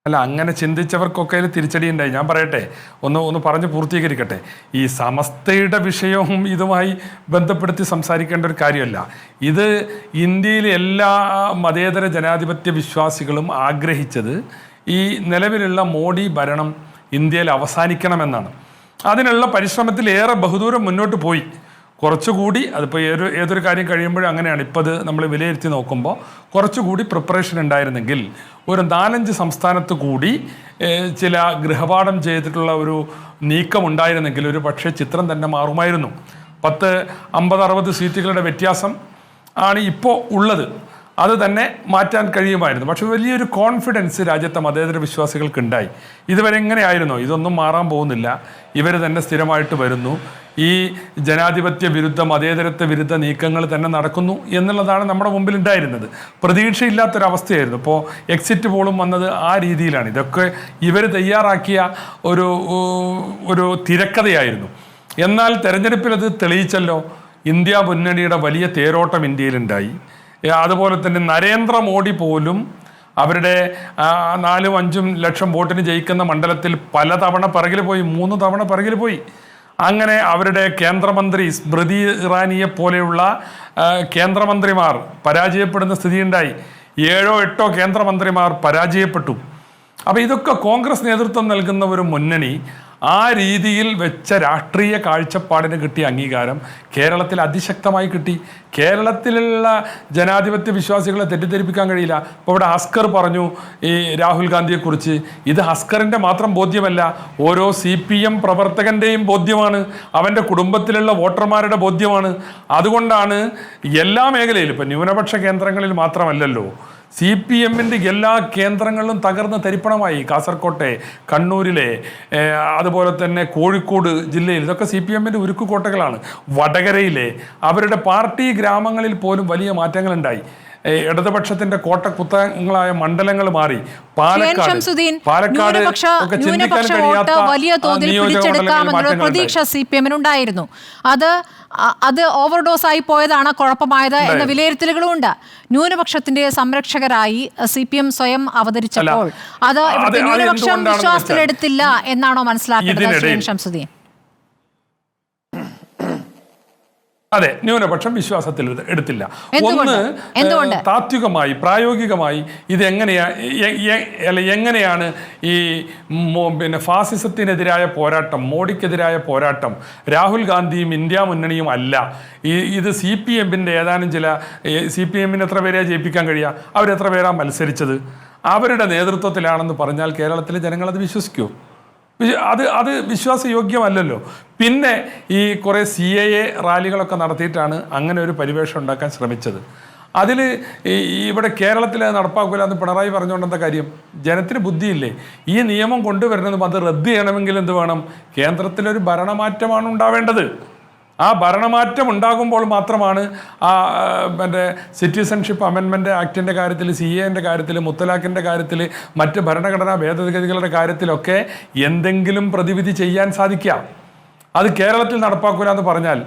അല്ല, അങ്ങനെ ചിന്തിച്ചവർക്കൊക്കെ തിരിച്ചടി ഉണ്ടായി. ഞാൻ പറയട്ടെ, ഒന്ന് പറഞ്ഞ് പൂർത്തീകരിക്കട്ടെ. ഈ സമസ്തയുടെ വിഷയവും ഇതുമായി ബന്ധപ്പെടുത്തി സംസാരിക്കേണ്ട ഒരു കാര്യമല്ല. ഇത് ഇന്ത്യയിലെ എല്ലാ മതേതര ജനാധിപത്യ വിശ്വാസികളും ആഗ്രഹിച്ചത് ഈ നിലവിലുള്ള മോഡി ഭരണം ഇന്ത്യയിൽ അവസാനിക്കണമെന്നാണ്. അതിനുള്ള പരിശ്രമത്തിൽ ഏറെ ബഹുദൂരം മുന്നോട്ട് പോയി. കുറച്ചുകൂടി അതിപ്പോൾ ഏതൊരു കാര്യം കഴിയുമ്പോഴും അങ്ങനെയാണ്. ഇപ്പോൾ അത് നമ്മൾ വിലയിരുത്തി നോക്കുമ്പോൾ കുറച്ചുകൂടി പ്രിപ്പറേഷൻ ഉണ്ടായിരുന്നെങ്കിൽ ഒരു 4-5 സംസ്ഥാനത്ത് കൂടി ചില ഗൃഹപാഠം ചെയ്തിട്ടുള്ള ഒരു നീക്കം ഉണ്ടായിരുന്നെങ്കിൽ ഒരു പക്ഷേ ചിത്രം തന്നെ മാറുമായിരുന്നു. 10, 50, 60 സീറ്റുകളുടെ വ്യത്യാസം ആണ് ഇപ്പോൾ ഉള്ളത്. അത് തന്നെ മാറ്റാൻ കഴിയുമായിരുന്നു. പക്ഷെ വലിയൊരു കോൺഫിഡൻസ് രാജ്യത്തെ മതേതര വിശ്വാസികൾക്ക് ഉണ്ടായി. ഇതുവരെ എങ്ങനെയായിരുന്നോ, ഇതൊന്നും മാറാൻ പോകുന്നില്ല, ഇവർ തന്നെ സ്ഥിരമായിട്ട് വരുന്നു, ഈ ജനാധിപത്യ വിരുദ്ധ മതേതരത്വ വിരുദ്ധ നീക്കങ്ങൾ തന്നെ നടക്കുന്നു എന്നുള്ളതാണ് നമ്മുടെ മുമ്പിൽ ഉണ്ടായിരുന്നത്. പ്രതീക്ഷയില്ലാത്തൊരവസ്ഥയായിരുന്നു. ഇപ്പോൾ എക്സിറ്റ് പോളും വന്നത് ആ രീതിയിലാണ്. ഇതൊക്കെ ഇവർ തയ്യാറാക്കിയ ഒരു തിരക്കഥയായിരുന്നു. എന്നാൽ തെരഞ്ഞെടുപ്പിൽ അത് തെളിയിച്ചല്ലോ. ഇന്ത്യ മുന്നണിയുടെ വലിയ തേരോട്ടം ഇന്ത്യയിലുണ്ടായി. അതുപോലെ തന്നെ നരേന്ദ്രമോദി പോലും അവരുടെ 4-5 ലക്ഷം വോട്ടിന് ജയിക്കുന്ന മണ്ഡലത്തിൽ പലതവണ പിറകിൽ പോയി, 3 തവണ പിറകിൽ പോയി. അങ്ങനെ അവരുടെ കേന്ദ്രമന്ത്രി സ്മൃതി ഇറാനിയെ പോലെയുള്ള കേന്ദ്രമന്ത്രിമാർ പരാജയപ്പെടുന്ന സ്ഥിതിയുണ്ടായി. 7-8 കേന്ദ്രമന്ത്രിമാർ പരാജയപ്പെട്ടു. അപ്പോൾ ഇതൊക്കെ കോൺഗ്രസ് നേതൃത്വം നൽകുന്ന ഒരു മുന്നണി ആ രീതിയിൽ വെച്ച രാഷ്ട്രീയ കാഴ്ചപ്പാടിന് കിട്ടിയ അംഗീകാരം കേരളത്തിൽ അതിശക്തമായി കിട്ടി. കേരളത്തിലുള്ള ജനാധിപത്യ വിശ്വാസികളെ തെറ്റിദ്ധരിപ്പിക്കാൻ കഴിയില്ല. ഇപ്പോൾ ഇവിടെ ഹസ്കർ പറഞ്ഞു ഈ രാഹുൽ ഗാന്ധിയെക്കുറിച്ച്. ഇത് ഹസ്കറിൻ്റെ മാത്രം ബോധ്യമല്ല, ഓരോ CPM പ്രവർത്തകൻ്റെയും ബോധ്യമാണ്, അവൻ്റെ കുടുംബത്തിലുള്ള വോട്ടർമാരുടെ ബോധ്യമാണ്. അതുകൊണ്ടാണ് എല്ലാ മേഖലയിലും, ഇപ്പം ന്യൂനപക്ഷ കേന്ദ്രങ്ങളിൽ മാത്രമല്ലല്ലോ, CPM-ൻ്റെ എല്ലാ കേന്ദ്രങ്ങളിലും തകർന്ന് തരിപ്പണമായി. കാസർകോട്ടെ, കണ്ണൂരിലെ, അതുപോലെ തന്നെ കോഴിക്കോട് ജില്ലയിൽ ഇതൊക്കെ CPM-ൻ്റെ ഉരുക്കുകോട്ടകളാണ്. വടകരയിലെ അവരുടെ പാർട്ടി ഗ്രാമങ്ങളിൽ പോലും വലിയ മാറ്റങ്ങളുണ്ടായി. ഇടതുപക്ഷത്തിന്റെ കോട്ടക്കുത്തങ്ങളായ മണ്ഡലങ്ങൾ മാറി. പാലക്കാട് ഒക്കെ ചിന്തിക്കാൻ കഴിയാത്ത വലിയ തോതിൽ പിടിച്ചെടുക്കാമെന്നുള്ള പ്രതീക്ഷ CPM-നുണ്ടായിരുന്നു. അത് ഓവർഡോസ് ആയി പോയതാണ് കുഴപ്പമായത് എന്ന വിലയിരുത്തലുകളും ഉണ്ട്. ന്യൂനപക്ഷത്തിന്റെ സംരക്ഷകരായി CPM സ്വയം അവതരിച്ചപ്പോൾ അത് ന്യൂനപക്ഷം വിശ്വാസത്തിലെടുത്തില്ല എന്നാണോ മനസ്സിലാക്കേണ്ടത് ശംസുദ്ദീൻ? അതെ, ന്യൂനപക്ഷം വിശ്വാസത്തിൽ എടുത്തില്ല. ഒന്ന്, താത്വികമായി പ്രായോഗികമായി ഇത് എങ്ങനെയാണ് ഈ ഫാസിസത്തിനെതിരായ പോരാട്ടം, മോഡിക്കെതിരായ പോരാട്ടം രാഹുൽ ഗാന്ധിയും ഇന്ത്യ മുന്നണിയും അല്ല, ഇത് CPM-ൻ്റെ ഏതാനും ചില CPM-ന് എത്ര പേരെ ജയിപ്പിക്കാൻ കഴിയുക, അവരെത്ര പേരാ മത്സരിച്ചത്, അവരുടെ നേതൃത്വത്തിലാണെന്ന് പറഞ്ഞാൽ കേരളത്തിലെ ജനങ്ങൾ അത് വിശ്വസിക്കുമോ? അത് വിശ്വാസയോഗ്യമല്ലല്ലോ. പിന്നെ ഈ കുറേ CAA റാലികളൊക്കെ നടത്തിയിട്ടാണ് അങ്ങനെ ഒരു പരിവേഷം ഉണ്ടാക്കാൻ ശ്രമിച്ചത്. അതിൽ ഇവിടെ കേരളത്തിൽ നടപ്പാക്കില്ല എന്ന് പിണറായി പറഞ്ഞുകൊണ്ടെന്താ കാര്യം? ജനത്തിന് ബുദ്ധിയില്ലേ? ഈ നിയമം കൊണ്ടുവരുന്നതും അത് റദ്ദ് ചെയ്യണമെങ്കിൽ എന്ത് വേണം? കേന്ദ്രത്തിലൊരു ഭരണമാറ്റമാണ് ഉണ്ടാവേണ്ടത്. ആ ഭരണമാറ്റം ഉണ്ടാകുമ്പോൾ മാത്രമാണ് ആ സിറ്റിസൺഷിപ്പ് അമെൻമെൻറ്റ് ആക്ടിൻ്റെ കാര്യത്തിൽ, CAൻ്റെ കാര്യത്തിൽ, മുത്തലാഖിൻ്റെ കാര്യത്തിൽ, മറ്റ് ഭരണഘടനാ ഭേദഗതികളുടെ കാര്യത്തിലൊക്കെ എന്തെങ്കിലും പ്രതിവിധി ചെയ്യാൻ സാധിക്കുക. അത് കേരളത്തിൽ നടപ്പാക്കില്ല എന്ന് പറഞ്ഞാൽ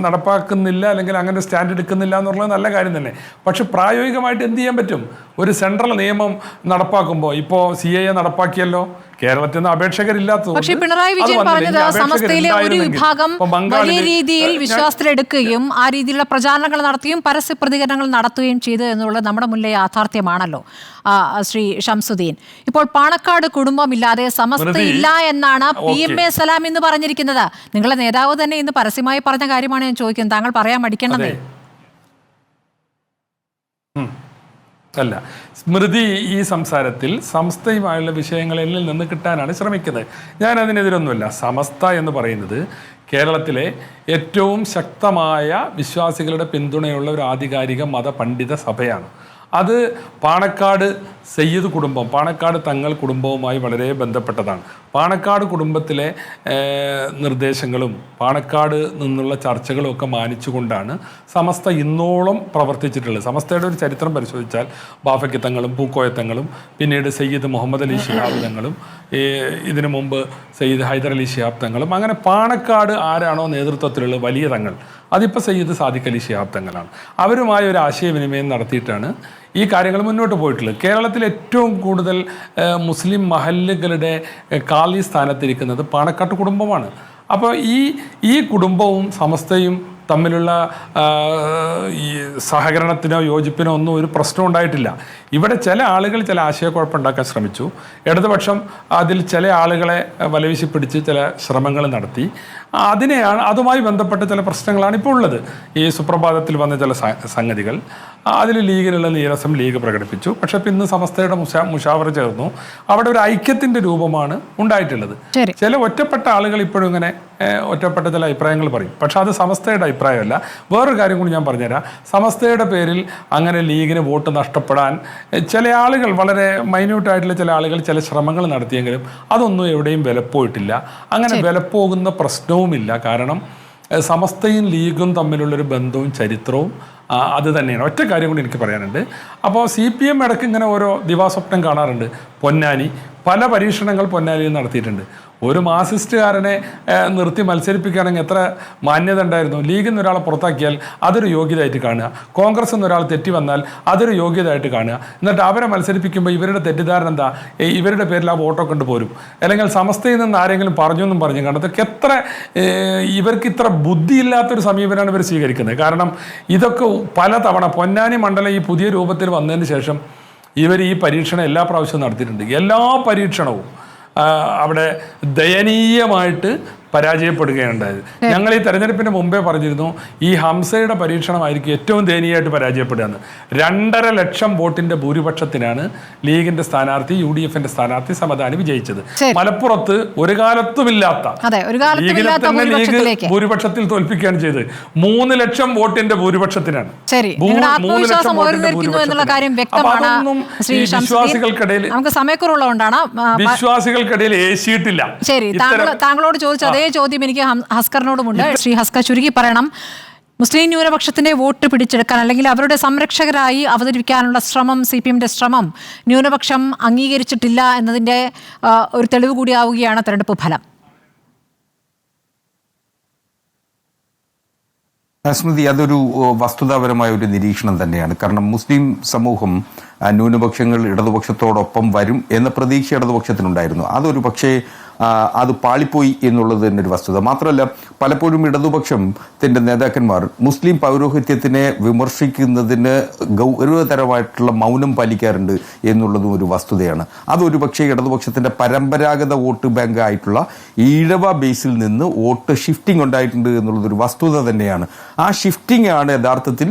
നടപ്പാക്കുന്നില്ല, അല്ലെങ്കിൽ അങ്ങനെ സ്റ്റാൻഡ് എടുക്കുന്നില്ല എന്നുള്ളത് നല്ല കാര്യം തന്നെ. പക്ഷെ പ്രായോഗികമായിട്ട് എന്ത് ചെയ്യാൻ പറ്റും? ഒരു സെൻട്രൽ നിയമം നടപ്പാക്കുമ്പോൾ ഇപ്പോൾ CAA നടപ്പാക്കിയല്ലോ, കേരളത്തിൽ നിന്ന് അപേക്ഷകരില്ലാത്തത്. പക്ഷേ പിണറായി വിജയൻ പറഞ്ഞത് സമസ്തയിലെ ഒരു വിഭാഗം വലിയ രീതിയിൽ വിശ്വാസത്തിലെടുക്കുകയും ആ രീതിയിലുള്ള പ്രചാരണങ്ങൾ നടത്തുകയും പരസ്യ പ്രതികരണങ്ങൾ നടത്തുകയും ചെയ്തു എന്നുള്ളത് നമ്മുടെ മുന്നിലെ യാഥാർത്ഥ്യമാണല്ലോ ശ്രീ ഷംസുദ്ദീൻ. ഇപ്പോൾ പാണക്കാട് കുടുംബമില്ലാതെ സമസ്ത ഇല്ല എന്നാണ് PMA സലാം എന്ന് പറഞ്ഞിരിക്കുന്നത്. നിങ്ങളുടെ നേതാവ് തന്നെ ഇന്ന് പരസ്യമായി പറഞ്ഞ കാര്യമാണ് ഞാൻ ചോദിക്കുന്നത്. താങ്കൾ പറയാൻ മടിക്കണമേ. അല്ല, സ്മൃതി ഈ സംസാരത്തിൽ സമസ്തയുമായുള്ള വിഷയങ്ങൾ എന്നിൽ നിന്ന് കിട്ടാനാണ് ശ്രമിക്കുന്നത്. ഞാൻ അതിനെതിരൊന്നുമില്ല. സമസ്ത എന്ന് പറയുന്നത് കേരളത്തിലെ ഏറ്റവും ശക്തമായ വിശ്വാസികളുടെ പിന്തുണയുള്ള ഒരു ആധികാരിക മതപണ്ഡിത സഭയാണ്. അത് പാണക്കാട് സയ്യിദ് കുടുംബം, പാണക്കാട് തങ്ങൾ കുടുംബവുമായി വളരെ ബന്ധപ്പെട്ടതാണ്. പാണക്കാട് കുടുംബത്തിലെ നിർദ്ദേശങ്ങളും പാണക്കാട് നിന്നുള്ള ചർച്ചകളും ഒക്കെ മാനിച്ചുകൊണ്ടാണ് സമസ്ത ഇന്നോളം പ്രവർത്തിച്ചിട്ടുള്ളത്. സമസ്തയുടെ ഒരു ചരിത്രം പരിശോധിച്ചാൽ ബാഫയ്ക്ക് തങ്ങളും പൂക്കോയത്തങ്ങളും പിന്നീട് സയ്യിദ് മുഹമ്മദ് അലി ശിഹാബ് തങ്ങളും ഇതിനു മുമ്പ് സയ്യിദ് ഹൈദർ അലി ശിഹാബ് തങ്ങളും, അങ്ങനെ പാണക്കാട് ആരാണോ നേതൃത്വത്തിലുള്ള വലിയ തങ്ങൾ, അതിപ്പോൾ സയ്യിദ് സാദിഖ് അലി ശിഹാബ് തങ്ങളാണ്. അവരുമായി ഒരു ആശയവിനിമയം നടത്തിയിട്ടാണ് ഈ കാര്യങ്ങൾ മുന്നോട്ട് പോയിട്ടുള്ളത്. കേരളത്തിൽ ഏറ്റവും കൂടുതൽ മുസ്ലിം മഹല്ലുകളുടെ കാലി സ്ഥാനത്തിരിക്കുന്നത് പാണക്കാട്ട് കുടുംബമാണ്. അപ്പോൾ ഈ കുടുംബവും സമസ്തയും തമ്മിലുള്ള ഈ സഹകരണത്തിനോ യോജിപ്പിനോ ഒന്നും ഒരു പ്രശ്നം ഉണ്ടായിട്ടില്ല. ഇവിടെ ചില ആളുകൾ ചില ആശയക്കുഴപ്പമുണ്ടാക്കാൻ ശ്രമിച്ചു. ഇടതുപക്ഷം അതിൽ ചില ആളുകളെ വലവീശി പിടിച്ച് ചില ശ്രമങ്ങൾ നടത്തി. അതുമായി ബന്ധപ്പെട്ട ചില പ്രശ്നങ്ങളാണ് ഇപ്പോൾ ഉള്ളത്. ഈ സുപ്രഭാതത്തിൽ വന്ന ചില സംഗതികൾ, അതിൽ ലീഗിനുള്ള നീരസം ലീഗ് പ്രകടിപ്പിച്ചു. പക്ഷെ ഇന്ന് സമസ്തയുടെ മുഷാവറ ചേർന്നു. അവിടെ ഒരു ഐക്യത്തിൻ്റെ രൂപമാണ് ഉണ്ടായിട്ടുള്ളത്. ചില ഒറ്റപ്പെട്ട ആളുകൾ ഇപ്പോഴും ഇങ്ങനെ ഒറ്റപ്പെട്ട ചില അഭിപ്രായങ്ങൾ പറയും. പക്ഷെ അത് സമസ്തയുടെ അഭിപ്രായമല്ല. വേറൊരു കാര്യം കൂടി ഞാൻ പറഞ്ഞുതരാം. സമസ്തയുടെ പേരിൽ അങ്ങനെ ലീഗിന് വോട്ട് നഷ്ടപ്പെടാൻ ചില ആളുകൾ, വളരെ മൈന്യൂട്ടായിട്ടുള്ള ചില ആളുകൾ ചില ശ്രമങ്ങൾ നടത്തിയെങ്കിലും അതൊന്നും എവിടെയും വിലപ്പോയിട്ടില്ല. അങ്ങനെ വിലപ്പോകുന്ന പ്രശ്നവുമില്ല. കാരണം സമസ്തയും ലീഗും തമ്മിലുള്ളൊരു ബന്ധവും ചരിത്രവും അത് തന്നെയാണ്. ഒറ്റ കാര്യം കൂടി എനിക്ക് പറയാനുണ്ട്. അപ്പോൾ CPM ഇടയ്ക്ക് ഇങ്ങനെ ഓരോ ദിവാസ്വപ്നം കാണാറുണ്ട്. പൊന്നാനി, പല പരീക്ഷണങ്ങൾ പൊന്നാനിയിൽ നടത്തിയിട്ടുണ്ട്. ഒരു മാർസിസ്റ്റുകാരനെ നിർത്തി മത്സരിപ്പിക്കുകയാണെങ്കിൽ എത്ര മാന്യത ഉണ്ടായിരുന്നു. ലീഗിൽ നിന്ന് ഒരാളെ പുറത്താക്കിയാൽ അതൊരു യോഗ്യതയായിട്ട് കാണുക. കോൺഗ്രസ് നിന്ന് ഒരാൾ തെറ്റി വന്നാൽ അതൊരു യോഗ്യതയായിട്ട് കാണുക. എന്നിട്ട് അവരെ മത്സരിപ്പിക്കുമ്പോൾ ഇവരുടെ തെറ്റിദ്ധാരണ എന്താ? ഇവരുടെ പേരിൽ ആ വോട്ടൊക്കെ കൊണ്ട് പോരും. അല്ലെങ്കിൽ സമസ്തയിൽ നിന്ന് ആരെങ്കിലും പറഞ്ഞു എന്നും പറഞ്ഞു കാണുന്നത് ഇവർക്ക് ഇത്ര ബുദ്ധിയില്ലാത്തൊരു സമീപനമാണ് ഇവർ സ്വീകരിക്കുന്നത്. കാരണം ഇതൊക്കെ പലതവണ പൊന്നാനി മണ്ഡലം ഈ പുതിയ രൂപത്തിൽ വന്നതിന് ശേഷം ഇവർ ഈ പരീക്ഷണം എല്ലാ പ്രാവശ്യവും നടത്തിയിട്ടുണ്ട്. എല്ലാ പരീക്ഷണവും അവിടെ ദയനീയമായിട്ട് പരാജയപ്പെടുകയുണ്ടായത്. ഞങ്ങൾ ഈ തെരഞ്ഞെടുപ്പിന് മുമ്പേ പറഞ്ഞിരുന്നു ഈ ഹംസയുടെ പരീക്ഷണമായിരിക്കും ഏറ്റവും ദയനീയമായിട്ട് പരാജയപ്പെടുക എന്ന്. 2.5 ലക്ഷം വോട്ടിന്റെ ഭൂരിപക്ഷത്തിനാണ് ലീഗിന്റെ സ്ഥാനാർത്ഥി, UDFന്റെ സ്ഥാനാർത്ഥി സമദാനി വിജയിച്ചത്. മലപ്പുറത്ത് ഒരു കാലത്തുമില്ലാത്ത ലീഗിനെ തന്നെ ലീഗ് ഭൂരിപക്ഷത്തിൽ തോൽപ്പിക്കുകയാണ് ചെയ്തത്. 3 ലക്ഷം വോട്ടിന്റെ ഭൂരിപക്ഷത്തിനാണ്. 3 ലക്ഷം വോട്ടിന്റെ ഭൂരിപക്ഷത്തിനാണ്. വിശ്വാസികൾക്കിടയിൽ ഏശിയിട്ടില്ല. ശരി, താങ്കളോട് ചോദിച്ച അതേ ചോദ്യം എനിക്ക് ഹസ്കറിനോടുമുണ്ട്. ശ്രീ ഹസ്കർ, ചുരുക്കി പറയണം. മുസ്ലിം ന്യൂനപക്ഷത്തിന്റെ വോട്ട് പിടിച്ചെടുക്കാൻ അല്ലെങ്കിൽ അവരുടെ സംരക്ഷകരായി അവതരിപ്പിക്കാനുള്ള ശ്രമം, CPMന്റെ ശ്രമം ന്യൂനപക്ഷം അംഗീകരിച്ചിട്ടില്ല എന്നതിന്റെ ഒരു തെളിവ് കൂടിയാവുകയാണ് തെരഞ്ഞെടുപ്പ് ഫലം. സ്മൃതി, അതൊരു വസ്തുതാപരമായ ഒരു നിരീക്ഷണം തന്നെയാണ്. കാരണം മുസ്ലിം സമൂഹം ന്യൂനപക്ഷങ്ങൾ ഇടതുപക്ഷത്തോടൊപ്പം വരും എന്ന പ്രതീക്ഷ ഇടതുപക്ഷത്തിനുണ്ടായിരുന്നു. അതൊരു പക്ഷേ അത് പാളിപ്പോയി എന്നുള്ളത് തന്നെ ഒരു വസ്തുത. മാത്രമല്ല, പലപ്പോഴും ഇടതുപക്ഷത്തിൻ്റെ നേതാക്കന്മാർ മുസ്ലിം പൗരോഹിത്യത്തിനെ വിമർശിക്കുന്നതിന് ഗൗരവതരമായിട്ടുള്ള മൗനം പാലിക്കാറുണ്ട് എന്നുള്ളതും ഒരു വസ്തുതയാണ്. അതൊരു പക്ഷേ ഇടതുപക്ഷത്തിൻ്റെ പരമ്പരാഗത വോട്ട് ബാങ്ക് ആയിട്ടുള്ള ഈഴവ ബേസിൽ നിന്ന് വോട്ട് ഷിഫ്റ്റിംഗ് ഉണ്ടായിട്ടുണ്ട് എന്നുള്ളതൊരു വസ്തുത തന്നെയാണ്. ആ ഷിഫ്റ്റിംഗ് ആണ് യഥാർത്ഥത്തിൽ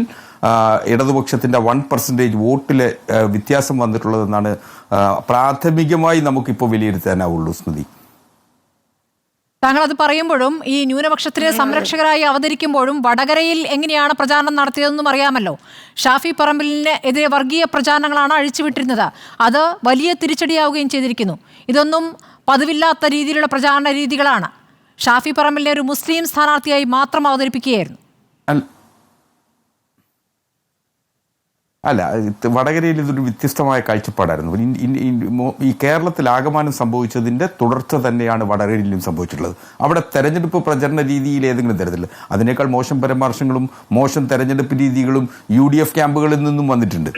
ഇടതുപക്ഷത്തിൻ്റെ 1% വോട്ടിലെ വ്യത്യാസം വന്നിട്ടുള്ളതെന്നാണ് പ്രാഥമികമായി നമുക്കിപ്പോൾ വിലയിരുത്താനാവുള്ളൂ. സ്മൃതി. താങ്കൾ അത് പറയുമ്പോഴും ഈ ന്യൂനപക്ഷത്തിലെ സംരക്ഷകരായി അവതരിക്കുമ്പോഴും വടകരയിൽ എങ്ങനെയാണ് പ്രചാരണം നടത്തിയതെന്നും അറിയാമല്ലോ. ഷാഫി പറമ്പിലിന് എതിരെ വർഗീയ പ്രചാരണങ്ങളാണ് അഴിച്ചുവിട്ടിരുന്നത്. അത് വലിയ തിരിച്ചടിയാവുകയും ചെയ്തിരിക്കുന്നു. ഇതൊന്നും പതിവില്ലാത്ത രീതിയിലുള്ള പ്രചാരണ രീതികളാണ്. ഷാഫി പറമ്പിലിനെ ഒരു മുസ്ലിം സ്ഥാനാർത്ഥിയായി മാത്രം അവതരിപ്പിക്കുകയായിരുന്നു. അല്ല, വടകരയിൽ ഇതൊരു വ്യത്യസ്തമായ കാഴ്ചപ്പാടായിരുന്നു. ഈ കേരളത്തിൽ ആകമാനം സംഭവിച്ചതിൻ്റെ തുടർച്ച തന്നെയാണ് വടകരയിലും സംഭവിച്ചിട്ടുള്ളത്. അവിടെ തെരഞ്ഞെടുപ്പ് പ്രചരണ രീതിയിൽ ഏതെങ്കിലും തരത്തില്ല, അതിനേക്കാൾ മോശം പരാമർശങ്ങളും മോശം തെരഞ്ഞെടുപ്പ് രീതികളും UDF ക്യാമ്പുകളിൽ നിന്നും വന്നിട്ടുണ്ട്.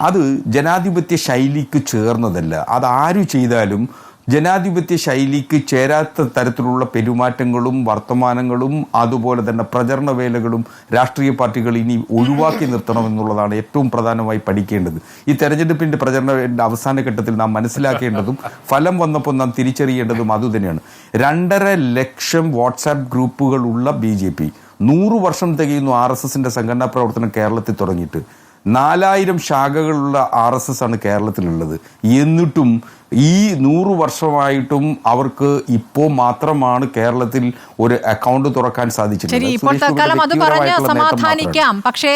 അത് ജനാധിപത്യ ശൈലിക്ക് ചേർന്നതല്ല. അതാരു ചെയ്താലും ജനാധിപത്യ ശൈലിക്ക് ചേരാത്ത തരത്തിലുള്ള പെരുമാറ്റങ്ങളും വർത്തമാനങ്ങളും അതുപോലെ തന്നെ പ്രചരണ വേലകളും രാഷ്ട്രീയ പാർട്ടികൾ ഇനി ഒഴിവാക്കി നിർത്തണമെന്നുള്ളതാണ് ഏറ്റവും പ്രധാനമായി പഠിക്കേണ്ടത്. ഈ തെരഞ്ഞെടുപ്പിൻ്റെ പ്രചരണ അവസാന ഘട്ടത്തിൽ നാം മനസ്സിലാക്കേണ്ടതും ഫലം വന്നപ്പോൾ നാം തിരിച്ചറിയേണ്ടതും അതുതന്നെയാണ്. 2.5 ലക്ഷം വാട്സാപ്പ് ഗ്രൂപ്പുകളുള്ള BJP 100 വർഷം തികയുന്നു RSSന്റെ സംഘടനാ പ്രവർത്തനം കേരളത്തിൽ തുടങ്ങിയിട്ട്. 4000 ശാഖകളുള്ള RSS ആണ് കേരളത്തിലുള്ളത്. എന്നിട്ടും ഈ 100 വർഷമായിട്ടും അവർക്ക് ഇപ്പോൾ മാത്രമാണ് കേരളത്തിൽ ഒരു അക്കൗണ്ട് തുറക്കാൻ സാധിച്ചിട്ടുള്ളത്. ഇപ്പോൾ തൽക്കാലം അത് പറഞ്ഞ് സമാധാനിക്കാം. പക്ഷേ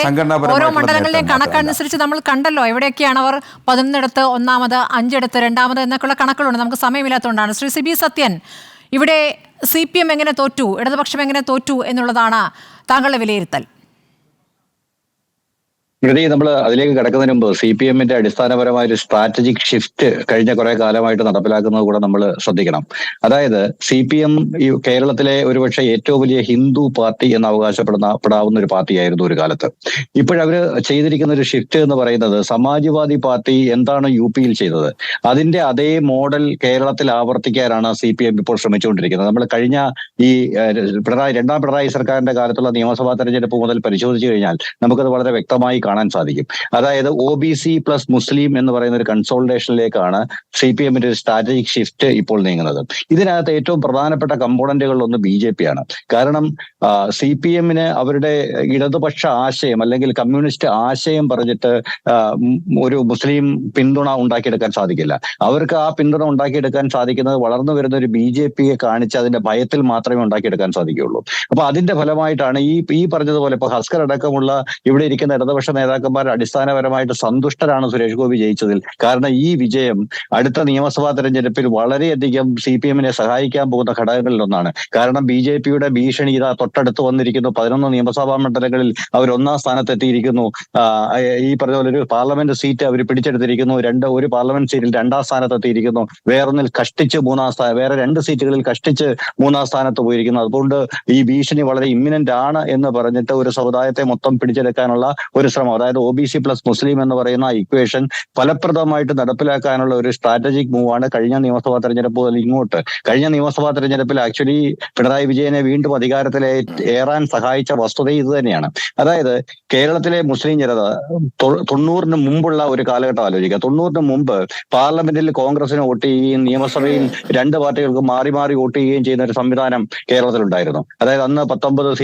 ഓരോ മണ്ഡലങ്ങളിലെയും കണക്കനുസരിച്ച് നമ്മൾ കണ്ടല്ലോ എവിടെയൊക്കെയാണ് അവർ 11 ഒന്നാമത്, 5 രണ്ടാമത് എന്നൊക്കെയുള്ള കണക്കുകളുണ്ട്. നമുക്ക് സമയമില്ലാത്തതുകൊണ്ടാണ്. ശ്രീ CB സത്യൻ, ഇവിടെ CPM എങ്ങനെ തോറ്റു, ഇടതുപക്ഷം എങ്ങനെ തോറ്റു എന്നുള്ളതാണ് താങ്കളുടെ വിലയിരുത്തൽ. ഇവിടെ നമ്മൾ അതിലേക്ക് കടക്കുന്നതിന് മുമ്പ് CPMന്റെ അടിസ്ഥാനപരമായ ഒരു സ്ട്രാറ്റജിക് ഷിഫ്റ്റ് കഴിഞ്ഞ കുറെ കാലമായിട്ട് നടപ്പിലാക്കുന്നത് കൂടെ നമ്മൾ ശ്രദ്ധിക്കണം. അതായത് CPM ഈ കേരളത്തിലെ ഒരുപക്ഷെ ഏറ്റവും വലിയ ഹിന്ദു പാർട്ടി എന്ന് അവകാശപ്പെടാവുന്ന ഒരു പാർട്ടിയായിരുന്നു ഒരു കാലത്ത്. ഇപ്പോഴവര് ചെയ്തിരിക്കുന്ന ഒരു ഷിഫ്റ്റ് എന്ന് പറയുന്നത് സമാജ്വാദി പാർട്ടി എന്താണ് UP യിൽ ചെയ്തത് അതിന്റെ അതേ മോഡൽ കേരളത്തിൽ ആവർത്തിക്കാനാണ് CPM ഇപ്പോൾ ശ്രമിച്ചുകൊണ്ടിരിക്കുന്നത്. നമ്മൾ കഴിഞ്ഞ ഈ രണ്ടാം പിണറായി സർക്കാരിന്റെ കാലത്തുള്ള നിയമസഭാ തെരഞ്ഞെടുപ്പ് മുതൽ പരിശോധിച്ചു കഴിഞ്ഞാൽ നമുക്കത് വളരെ വ്യക്തമായി കാണാൻ സാധിക്കും. അതായത് OBC പ്ലസ് മുസ്ലിം എന്ന് പറയുന്ന ഒരു കൺസോൾട്ടേഷനിലേക്കാണ് CPMന്റെ ഒരു സ്ട്രാറ്റജിക് ഷിഫ്റ്റ് ഇപ്പോൾ നീങ്ങുന്നത്. ഇതിനകത്ത് ഏറ്റവും പ്രധാനപ്പെട്ട കമ്പോണന്റുകളിലൊന്ന് BJP ആണ്. കാരണം CPMന് അവരുടെ ഇടതുപക്ഷ ആശയം അല്ലെങ്കിൽ കമ്മ്യൂണിസ്റ്റ് ആശയം പറഞ്ഞിട്ട് ഒരു മുസ്ലിം പിന്തുണ ഉണ്ടാക്കിയെടുക്കാൻ സാധിക്കില്ല. അവർക്ക് ആ പിന്തുണ ഉണ്ടാക്കിയെടുക്കാൻ സാധിക്കുന്നത് വളർന്നു വരുന്ന ഒരു BJPയെ കാണിച്ച് അതിന്റെ ഭയത്തിൽ മാത്രമേ ഉണ്ടാക്കിയെടുക്കാൻ സാധിക്കുകയുള്ളൂ. അപ്പൊ അതിന്റെ ഫലമായിട്ടാണ് ഈ പറഞ്ഞതുപോലെ ഇപ്പൊ ഹസ്കർ അടക്കമുള്ള ഇവിടെ ഇരിക്കുന്ന ഇടതുപക്ഷ നേതാക്കന്മാർ അടിസ്ഥാനപരമായിട്ട് സന്തുഷ്ടരാണ് സുരേഷ് ഗോപി ജയിച്ചതിൽ. കാരണം ഈ വിജയം അടുത്ത നിയമസഭാ തെരഞ്ഞെടുപ്പിൽ വളരെയധികം CPMനെ സഹായിക്കാൻ പോകുന്ന ഘടകങ്ങളിൽ ഒന്നാണ്. കാരണം BJPയുടെ ഭീഷണി ഇതാ തൊട്ടടുത്ത് വന്നിരിക്കുന്നു. 11 നിയമസഭാ മണ്ഡലങ്ങളിൽ അവർ 1-ാം സ്ഥാനത്തെത്തിയിരിക്കുന്നു. ഈ പറഞ്ഞ പോലെ ഒരു പാർലമെന്റ് സീറ്റ് അവർ പിടിച്ചെടുത്തിരിക്കുന്നു. ഒരു പാർലമെന്റ് സീറ്റിൽ 2-ാം സ്ഥാനത്തെത്തിയിരിക്കുന്നു. വേറൊന്നിൽ കഷ്ടിച്ച് 3-ാം സ്ഥാനം, വേറെ 2 സീറ്റുകളിൽ കഷ്ടിച്ച് 3-ാം സ്ഥാനത്ത് പോയിരിക്കുന്നു. അതുകൊണ്ട് ഈ ഭീഷണി വളരെ ഇമ്മിനന്റ് ആണ് എന്ന് പറഞ്ഞിട്ട് ഒരു സമുദായത്തെ മൊത്തം പിടിച്ചെടുക്കാനുള്ള ഒരു ശ്രമം, അതായത് OBC പ്ലസ് മുസ്ലിം എന്ന് പറയുന്ന ഇക്വേഷൻ ഫലപ്രദമായിട്ട് നടപ്പിലാക്കാനുള്ള ഒരു സ്ട്രാറ്റജിക് മൂവാണ് കഴിഞ്ഞ നിയമസഭാ തെരഞ്ഞെടുപ്പ് മുതൽ ഇങ്ങോട്ട്. കഴിഞ്ഞ നിയമസഭാ തെരഞ്ഞെടുപ്പിൽ ആക്ച്വലി പിണറായി വിജയനെ വീണ്ടും അധികാരത്തിലേറാൻ സഹായിച്ച വസ്തുത ഇത് തന്നെയാണ്. അതായത് കേരളത്തിലെ മുസ്ലിം ജനത 90-ന് മുമ്പുള്ള ഒരു കാലഘട്ടം ആലോചിക്കുക. 90-ന് മുമ്പ് പാർലമെന്റിൽ കോൺഗ്രസിന് വോട്ട് ചെയ്യുകയും നിയമസഭയിൽ 2 പാർട്ടികൾക്ക് മാറി മാറി വോട്ട് ചെയ്യുകയും ചെയ്യുന്ന ഒരു സംവിധാനം കേരളത്തിലുണ്ടായിരുന്നു. അതായത് അന്ന് 18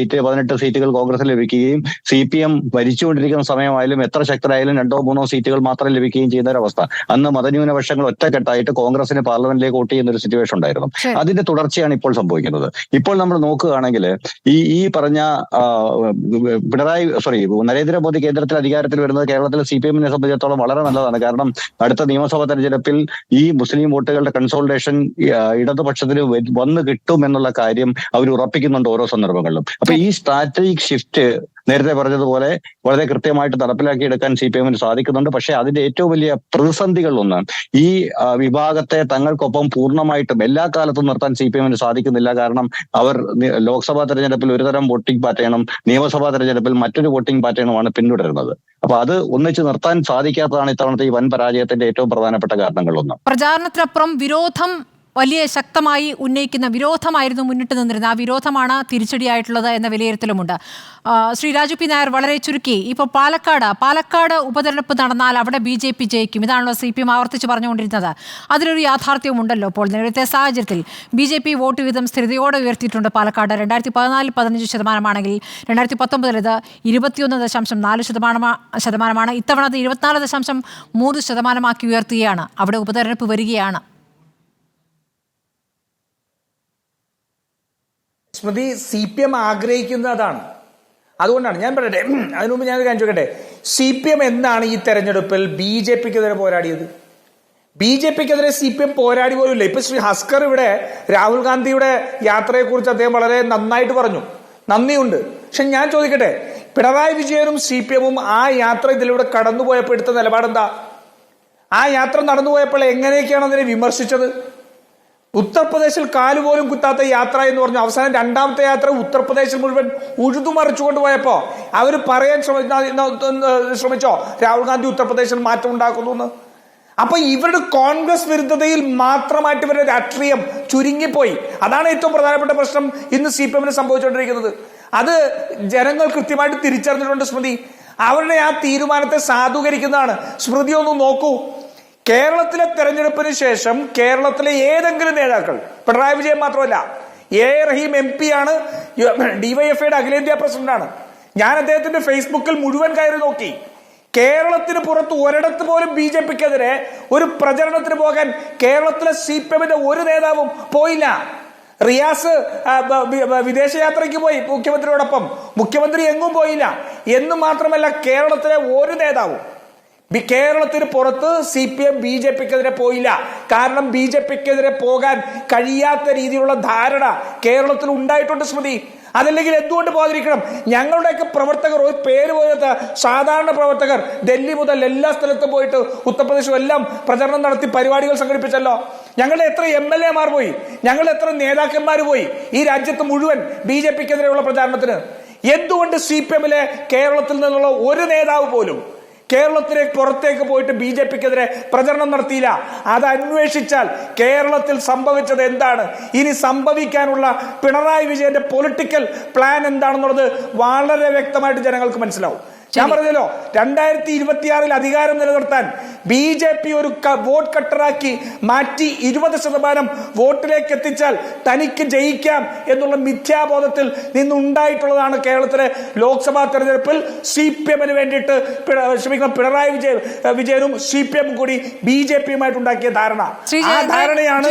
സീറ്റുകൾ കോൺഗ്രസിന് ലഭിക്കുകയും CPM ഭരിച്ചുകൊണ്ടിരിക്കുന്ന സമയമായാലും എത്ര ശക്തരായാലും 2-3 സീറ്റുകൾ മാത്രം ലഭിക്കുകയും ചെയ്യുന്ന ഒരു അവസ്ഥ. അന്ന് മതന്യൂനപക്ഷങ്ങൾ ഒറ്റക്കെട്ടായിട്ട് കോൺഗ്രസിന് പാർലമെന്റിലേക്ക് വോട്ട് ചെയ്യുന്ന ഒരു സിറ്റുവേഷൻ ഉണ്ടായിരുന്നു. അതിന്റെ തുടർച്ചയാണ് ഇപ്പോൾ സംഭവിക്കുന്നത്. ഇപ്പോൾ നമ്മൾ നോക്കുകയാണെങ്കിൽ ഈ പറഞ്ഞ നരേന്ദ്രമോദി കേന്ദ്രത്തിൽ അധികാരത്തിൽ വരുന്നത് കേരളത്തിലെ CPMനെ സംബന്ധിച്ചിടത്തോളം വളരെ നല്ലതാണ്. കാരണം അടുത്ത നിയമസഭാ തെരഞ്ഞെടുപ്പിൽ ഈ മുസ്ലിം വോട്ടുകളുടെ കൺസോൾട്ടേഷൻ ഇടതുപക്ഷത്തിന് വന്നു കിട്ടും എന്നുള്ള കാര്യം അവർ ഉറപ്പിക്കുന്നുണ്ട് ഓരോ സന്ദർഭങ്ങളിലും. അപ്പൊ ഈ സ്ട്രാറ്റജിക് ഷിഫ്റ്റ് നേരത്തെ പറഞ്ഞതുപോലെ വളരെ കൃത്യമായിട്ട് നടപ്പിലാക്കിയെടുക്കാൻ CPMന് സാധിക്കുന്നുണ്ട്. പക്ഷേ അതിന്റെ ഏറ്റവും വലിയ പ്രതിസന്ധികളിലൊന്ന് ഈ വിഭാഗത്തെ തങ്ങൾക്കൊപ്പം പൂർണ്ണമായിട്ടും എല്ലാ കാലത്തും നിർത്താൻ CPMന് സാധിക്കുന്നില്ല. കാരണം അവർ ലോക്സഭാ തെരഞ്ഞെടുപ്പിൽ ഒരുതരം വോട്ടിംഗ് പാറ്റേണും നിയമസഭാ തെരഞ്ഞെടുപ്പിൽ മറ്റൊരു വോട്ടിംഗ് പാറ്റേണുമാണ് പിന്തുടരുന്നത്. അപ്പൊ അത് ഒന്നിച്ച് നിർത്താൻ സാധിക്കാത്തതാണ് ഇത്തവണത്തെ ഈ വൻ പരാജയത്തിന്റെ ഏറ്റവും പ്രധാനപ്പെട്ട കാരണങ്ങളിലൊന്ന്. പ്രചാരണത്തിനപ്പുറം വിരോധം വലിയ ശക്തമായി ഉന്നയിക്കുന്ന വിരോധമായിരുന്നു മുന്നിട്ട് നിന്നിരുന്നത്. ആ വിരോധമാണ് തിരിച്ചടിയായിട്ടുള്ളത് എന്ന വിലയിരുത്തലുമുണ്ട്. ശ്രീ രാജു പി നായർ, വളരെ ചുരുക്കി, ഇപ്പോൾ പാലക്കാട് ഉപതെരഞ്ഞെടുപ്പ് നടന്നാൽ അവിടെ BJP ജയിക്കും, ഇതാണല്ലോ CPM ആവർത്തിച്ച് പറഞ്ഞുകൊണ്ടിരുന്നത്. അതിലൊരു യാഥാർത്ഥ്യമുണ്ടല്ലോ. ഇപ്പോൾ നിലവിലത്തെ സാഹചര്യത്തിൽ BJP വോട്ട് വീതം സ്ഥിരതയോടെ ഉയർത്തിയിട്ടുണ്ട്. പാലക്കാട് 2014 15%, 2019 ഇത് 21.4%. ഇത്തവണ അത് 24.3% ഉയർത്തുകയാണ്. അവിടെ ഉപതെരഞ്ഞെടുപ്പ് വരികയാണ്. സ്മൃതി, CPM ആഗ്രഹിക്കുന്നത് അതാണ്. അതുകൊണ്ടാണ് ഞാൻ പറയട്ടെ, അതിനുമുമ്പ് ഞാൻ കാണിച്ചു നോക്കട്ടെ, CPM എന്നാണ് ഈ തെരഞ്ഞെടുപ്പിൽ BJPക്കെതിരെ പോരാടിയത്? BJPക്കെതിരെ CPM പോരാടി പോലും ഇല്ല. ഇപ്പൊ ശ്രീ ഹസ്കർ ഇവിടെ രാഹുൽ ഗാന്ധിയുടെ യാത്രയെക്കുറിച്ച് അദ്ദേഹം വളരെ നന്നായിട്ട് പറഞ്ഞു, നന്ദിയുണ്ട്. പക്ഷെ ഞാൻ ചോദിക്കട്ടെ, പിണറായി വിജയനും CPM ആ യാത്ര ഇതിലൂടെ കടന്നുപോയപ്പോൾ എടുത്ത നിലപാടെന്താ? ആ യാത്ര നടന്നുപോയപ്പോൾ എങ്ങനെയൊക്കെയാണ് അതിനെ വിമർശിച്ചത്? ഉത്തർപ്രദേശിൽ കാലുപോലും കുത്താത്ത യാത്ര എന്ന് പറഞ്ഞു. അവസാനം രണ്ടാമത്തെ യാത്ര ഉത്തർപ്രദേശിൽ മുഴുവൻ ഉഴുതുമറിച്ചുകൊണ്ട് പോയപ്പോ അവർ പറയാൻ ശ്രമിച്ചോ രാഹുൽ ഗാന്ധി ഉത്തർപ്രദേശിൽ മാറ്റം ഉണ്ടാക്കുന്നു എന്ന്? അപ്പൊ ഇവരുടെ കോൺഗ്രസ് വിരുദ്ധതയിൽ മാത്രമായിട്ട് ഇവരുടെ രാഷ്ട്രീയം ചുരുങ്ങിപ്പോയി. അതാണ് ഏറ്റവും പ്രധാനപ്പെട്ട പ്രശ്നം ഇന്ന് CPM സംഭവിച്ചുകൊണ്ടിരിക്കുന്നത്. അത് ജനങ്ങൾ കൃത്യമായിട്ട് തിരിച്ചറിഞ്ഞിട്ടുണ്ട് സ്മൃതി. അവരുടെ ആ തീരുമാനത്തെ സാധൂകരിക്കുന്നതാണ്. സ്മൃതി ഒന്ന് നോക്കൂ, കേരളത്തിലെ തെരഞ്ഞെടുപ്പിന് ശേഷം കേരളത്തിലെ ഏതെങ്കിലും നേതാക്കൾ, പിണറായി വിജയൻ മാത്രമല്ല, A. റഹീം MP ആണ്, DYFIയുടെ അഖിലേന്ത്യാ പ്രസിഡന്റാണ്. ഞാൻ അദ്ദേഹത്തിന്റെ ഫേസ്ബുക്കിൽ മുഴുവൻ കയറി നോക്കി. കേരളത്തിന് പുറത്ത് ഒരിടത്ത് പോലും BJPക്കെതിരെ ഒരു പ്രചരണത്തിന് പോകാൻ കേരളത്തിലെ CPMന്റെ ഒരു നേതാവും പോയില്ല. റിയാസ് വിദേശയാത്രയ്ക്ക് പോയി മുഖ്യമന്ത്രിയോടൊപ്പം, മുഖ്യമന്ത്രി എങ്ങും പോയില്ല. എന്ന് മാത്രമല്ല, കേരളത്തിലെ ഒരു നേതാവും കേരളത്തിന് പുറത്ത് CPM BJPക്കെതിരെ പോയില്ല. കാരണം BJPക്കെതിരെ പോകാൻ കഴിയാത്ത രീതിയിലുള്ള ധാരണ കേരളത്തിൽ ഉണ്ടായിട്ടുണ്ട് സ്മൃതി. അതല്ലെങ്കിൽ എന്തുകൊണ്ട് പോകാതിരിക്കണം? ഞങ്ങളുടെയൊക്കെ പ്രവർത്തകർ, ഒരു പേര് പോലത്തെ സാധാരണ പ്രവർത്തകർ ഡൽഹി മുതൽ എല്ലാ സ്ഥലത്തും പോയിട്ട് ഉത്തർപ്രദേശും എല്ലാം പ്രചരണം നടത്തി പരിപാടികൾ സംഘടിപ്പിച്ചല്ലോ. ഞങ്ങളുടെ എത്ര MLA മാർ പോയി, ഞങ്ങളുടെ എത്ര നേതാക്കന്മാർ പോയി ഈ രാജ്യത്ത് മുഴുവൻ BJPക്കെതിരെയുള്ള പ്രചാരണത്തിന്? എന്തുകൊണ്ട് CPMലെ കേരളത്തിൽ നിന്നുള്ള ഒരു നേതാവ് പോലും കേരളത്തിലെ പുറത്തേക്ക് പോയിട്ട് BJPക്കെതിരെ പ്രചരണം നടത്തിയില്ല? അത് അന്വേഷിച്ചാൽ കേരളത്തിൽ സംഭവിച്ചത് എന്താണ്, ഇനി സംഭവിക്കാനുള്ള പിണറായി വിജയന്റെ പൊളിറ്റിക്കൽ പ്ലാൻ എന്താണെന്നുള്ളത് വളരെ വ്യക്തമായിട്ട് ജനങ്ങൾക്ക് മനസ്സിലാവും. ഞാൻ പറഞ്ഞല്ലോ, 2026 അധികാരം നിലനിർത്താൻ BJP ഒരു വോട്ട് കട്ടറാക്കി മാറ്റി 20% വോട്ടിലേക്ക് എത്തിച്ചാൽ തനിക്ക് ജയിക്കാം എന്നുള്ള മിഥ്യാബോധത്തിൽ നിന്നുണ്ടായിട്ടുള്ളതാണ് കേരളത്തിലെ ലോക്സഭാ തെരഞ്ഞെടുപ്പിൽ CPMന് വേണ്ടിയിട്ട് പിണറായി വിജയനും CPM കൂടി BJPയുമായിട്ട് ഉണ്ടാക്കിയ ധാരണ. ആ ധാരണയാണ്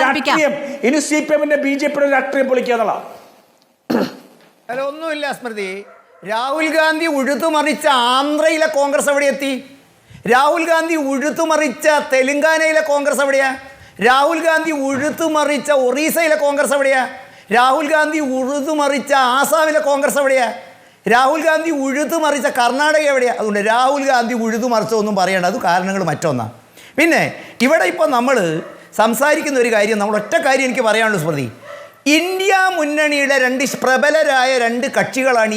രാഷ്ട്രീയം. ഇനി CPMന്റെ BJPയുടെ രാഷ്ട്രീയം പൊളിക്കുക എന്നുള്ള. അല്ല, ഒന്നുമില്ല സ്മൃതി. രാഹുൽ ഗാന്ധി ഉഴുതുമറിച്ച ആന്ധ്രയിലെ കോൺഗ്രസ് എവിടെ എത്തി? രാഹുൽ ഗാന്ധി ഉഴുതുമറിച്ച തെലങ്കാനയിലെ കോൺഗ്രസ് എവിടെയാ? രാഹുൽ ഗാന്ധി ഉഴുതുമറിച്ച ഒറീസയിലെ കോൺഗ്രസ് എവിടെയാ? രാഹുൽ ഗാന്ധി ഉഴുതുമറിച്ച ആസാമിലെ കോൺഗ്രസ് എവിടെയാ? രാഹുൽ ഗാന്ധി ഉഴുതുമറിച്ച കർണാടക എവിടെയാ? അതുകൊണ്ട് രാഹുൽ ഗാന്ധി ഉഴുതുമറിച്ചൊന്നും പറയേണ്ട, അത് കാരണങ്ങൾ മറ്റൊന്നാണ്. പിന്നെ ഇവിടെ ഇപ്പം നമ്മൾ സംസാരിക്കുന്ന ഒരു കാര്യം, നമ്മൾ ഒറ്റ കാര്യം എനിക്ക് പറയാനുള്ളൂ സ്മൃതി. ഇന്ത്യ മുന്നണിയുടെ പ്രബലരായ രണ്ട് കക്ഷികളാണ്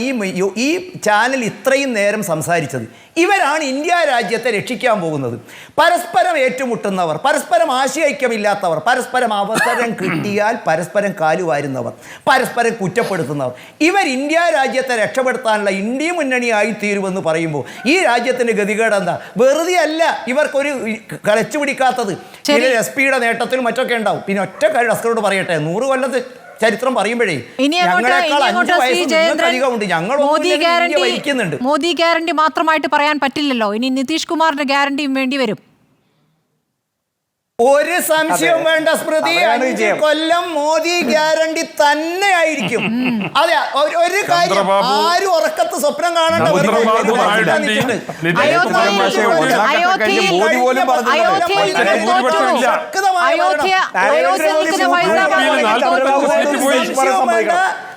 ഈ ചാനൽ ഇത്രയും നേരം സംസാരിച്ചത്. ഇവരാണ് ഇന്ത്യ രാജ്യത്തെ രക്ഷിക്കാൻ പോകുന്നത്. പരസ്പരം ഏറ്റുമുട്ടുന്നവർ, പരസ്പരം ആശയൈക്യമില്ലാത്തവർ, പരസ്പരം അവസരം കിട്ടിയാൽ പരസ്പരം കാലുവാരുന്നവർ, പരസ്പരം കുറ്റപ്പെടുത്തുന്നവർ, ഇവർ ഇന്ത്യ രാജ്യത്തെ രക്ഷപ്പെടുത്താനുള്ള ഇന്ത്യ മുന്നണിയായി തീരുമെന്ന് പറയുമ്പോൾ ഈ രാജ്യത്തിൻ്റെ ഗതികേട് എന്താ? വെറുതെ അല്ല ഇവർക്കൊരു കളിച്ചു പിടിക്കാത്തത്. SP-യുടെ നേട്ടത്തിലും മറ്റൊക്കെ ഉണ്ടാവും. പിന്നെ ഒറ്റ കാര്യം അസ്കറോട് പറയട്ടെ, 100 കൊല്ലത്തെ ചരിത്രം പറയുമ്പോഴേ മോദി ഗ്യാരണ്ടി മാത്രമായിട്ട് പറയാൻ പറ്റില്ലല്ലോ. ഇനി നിതീഷ് കുമാറിന്റെ ഗ്യാരണ്ടിയും വേണ്ടി വരും. ഒരു സംശയവും വേണ്ട സ്മൃതി, 5 കൊല്ലം മോദി ഗ്യാരണ്ടി തന്നെ ആയിരിക്കും. അതെ, ഒരു കാര്യം ആരും ഉറക്കത്ത് സ്വപ്നം കാണേണ്ട.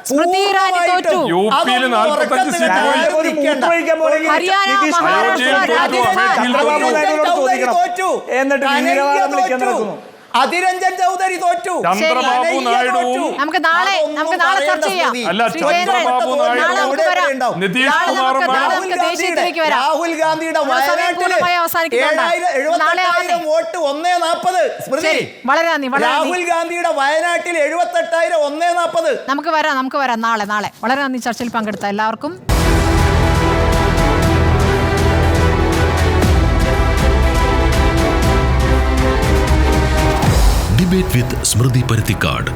സ്മൃതി ഇറാനി തോറ്റു, ഹരിയാന, മഹാരാഷ്ട്ര, അതിരഞ്ജൻ ചൗധരി തോറ്റു. നമുക്ക് നാളെ ചർച്ച ചെയ്യാം. രാഹുൽ ഗാന്ധിയുടെ വയനാട്ടില് 7,000 വോട്ട് 140. സ്മൃതി, വളരെ നന്ദി. രാഹുൽ ഗാന്ധിയുടെ വയനാട്ടിൽ 78,000 140. നമുക്ക് വരാം നാളെ. വളരെ നന്ദി ചർച്ചയിൽ പങ്കെടുത്ത എല്ലാവർക്കും. ഡിബേറ്റ് വിത്ത് സ്മൃതി പരുത്തിക്കാട്.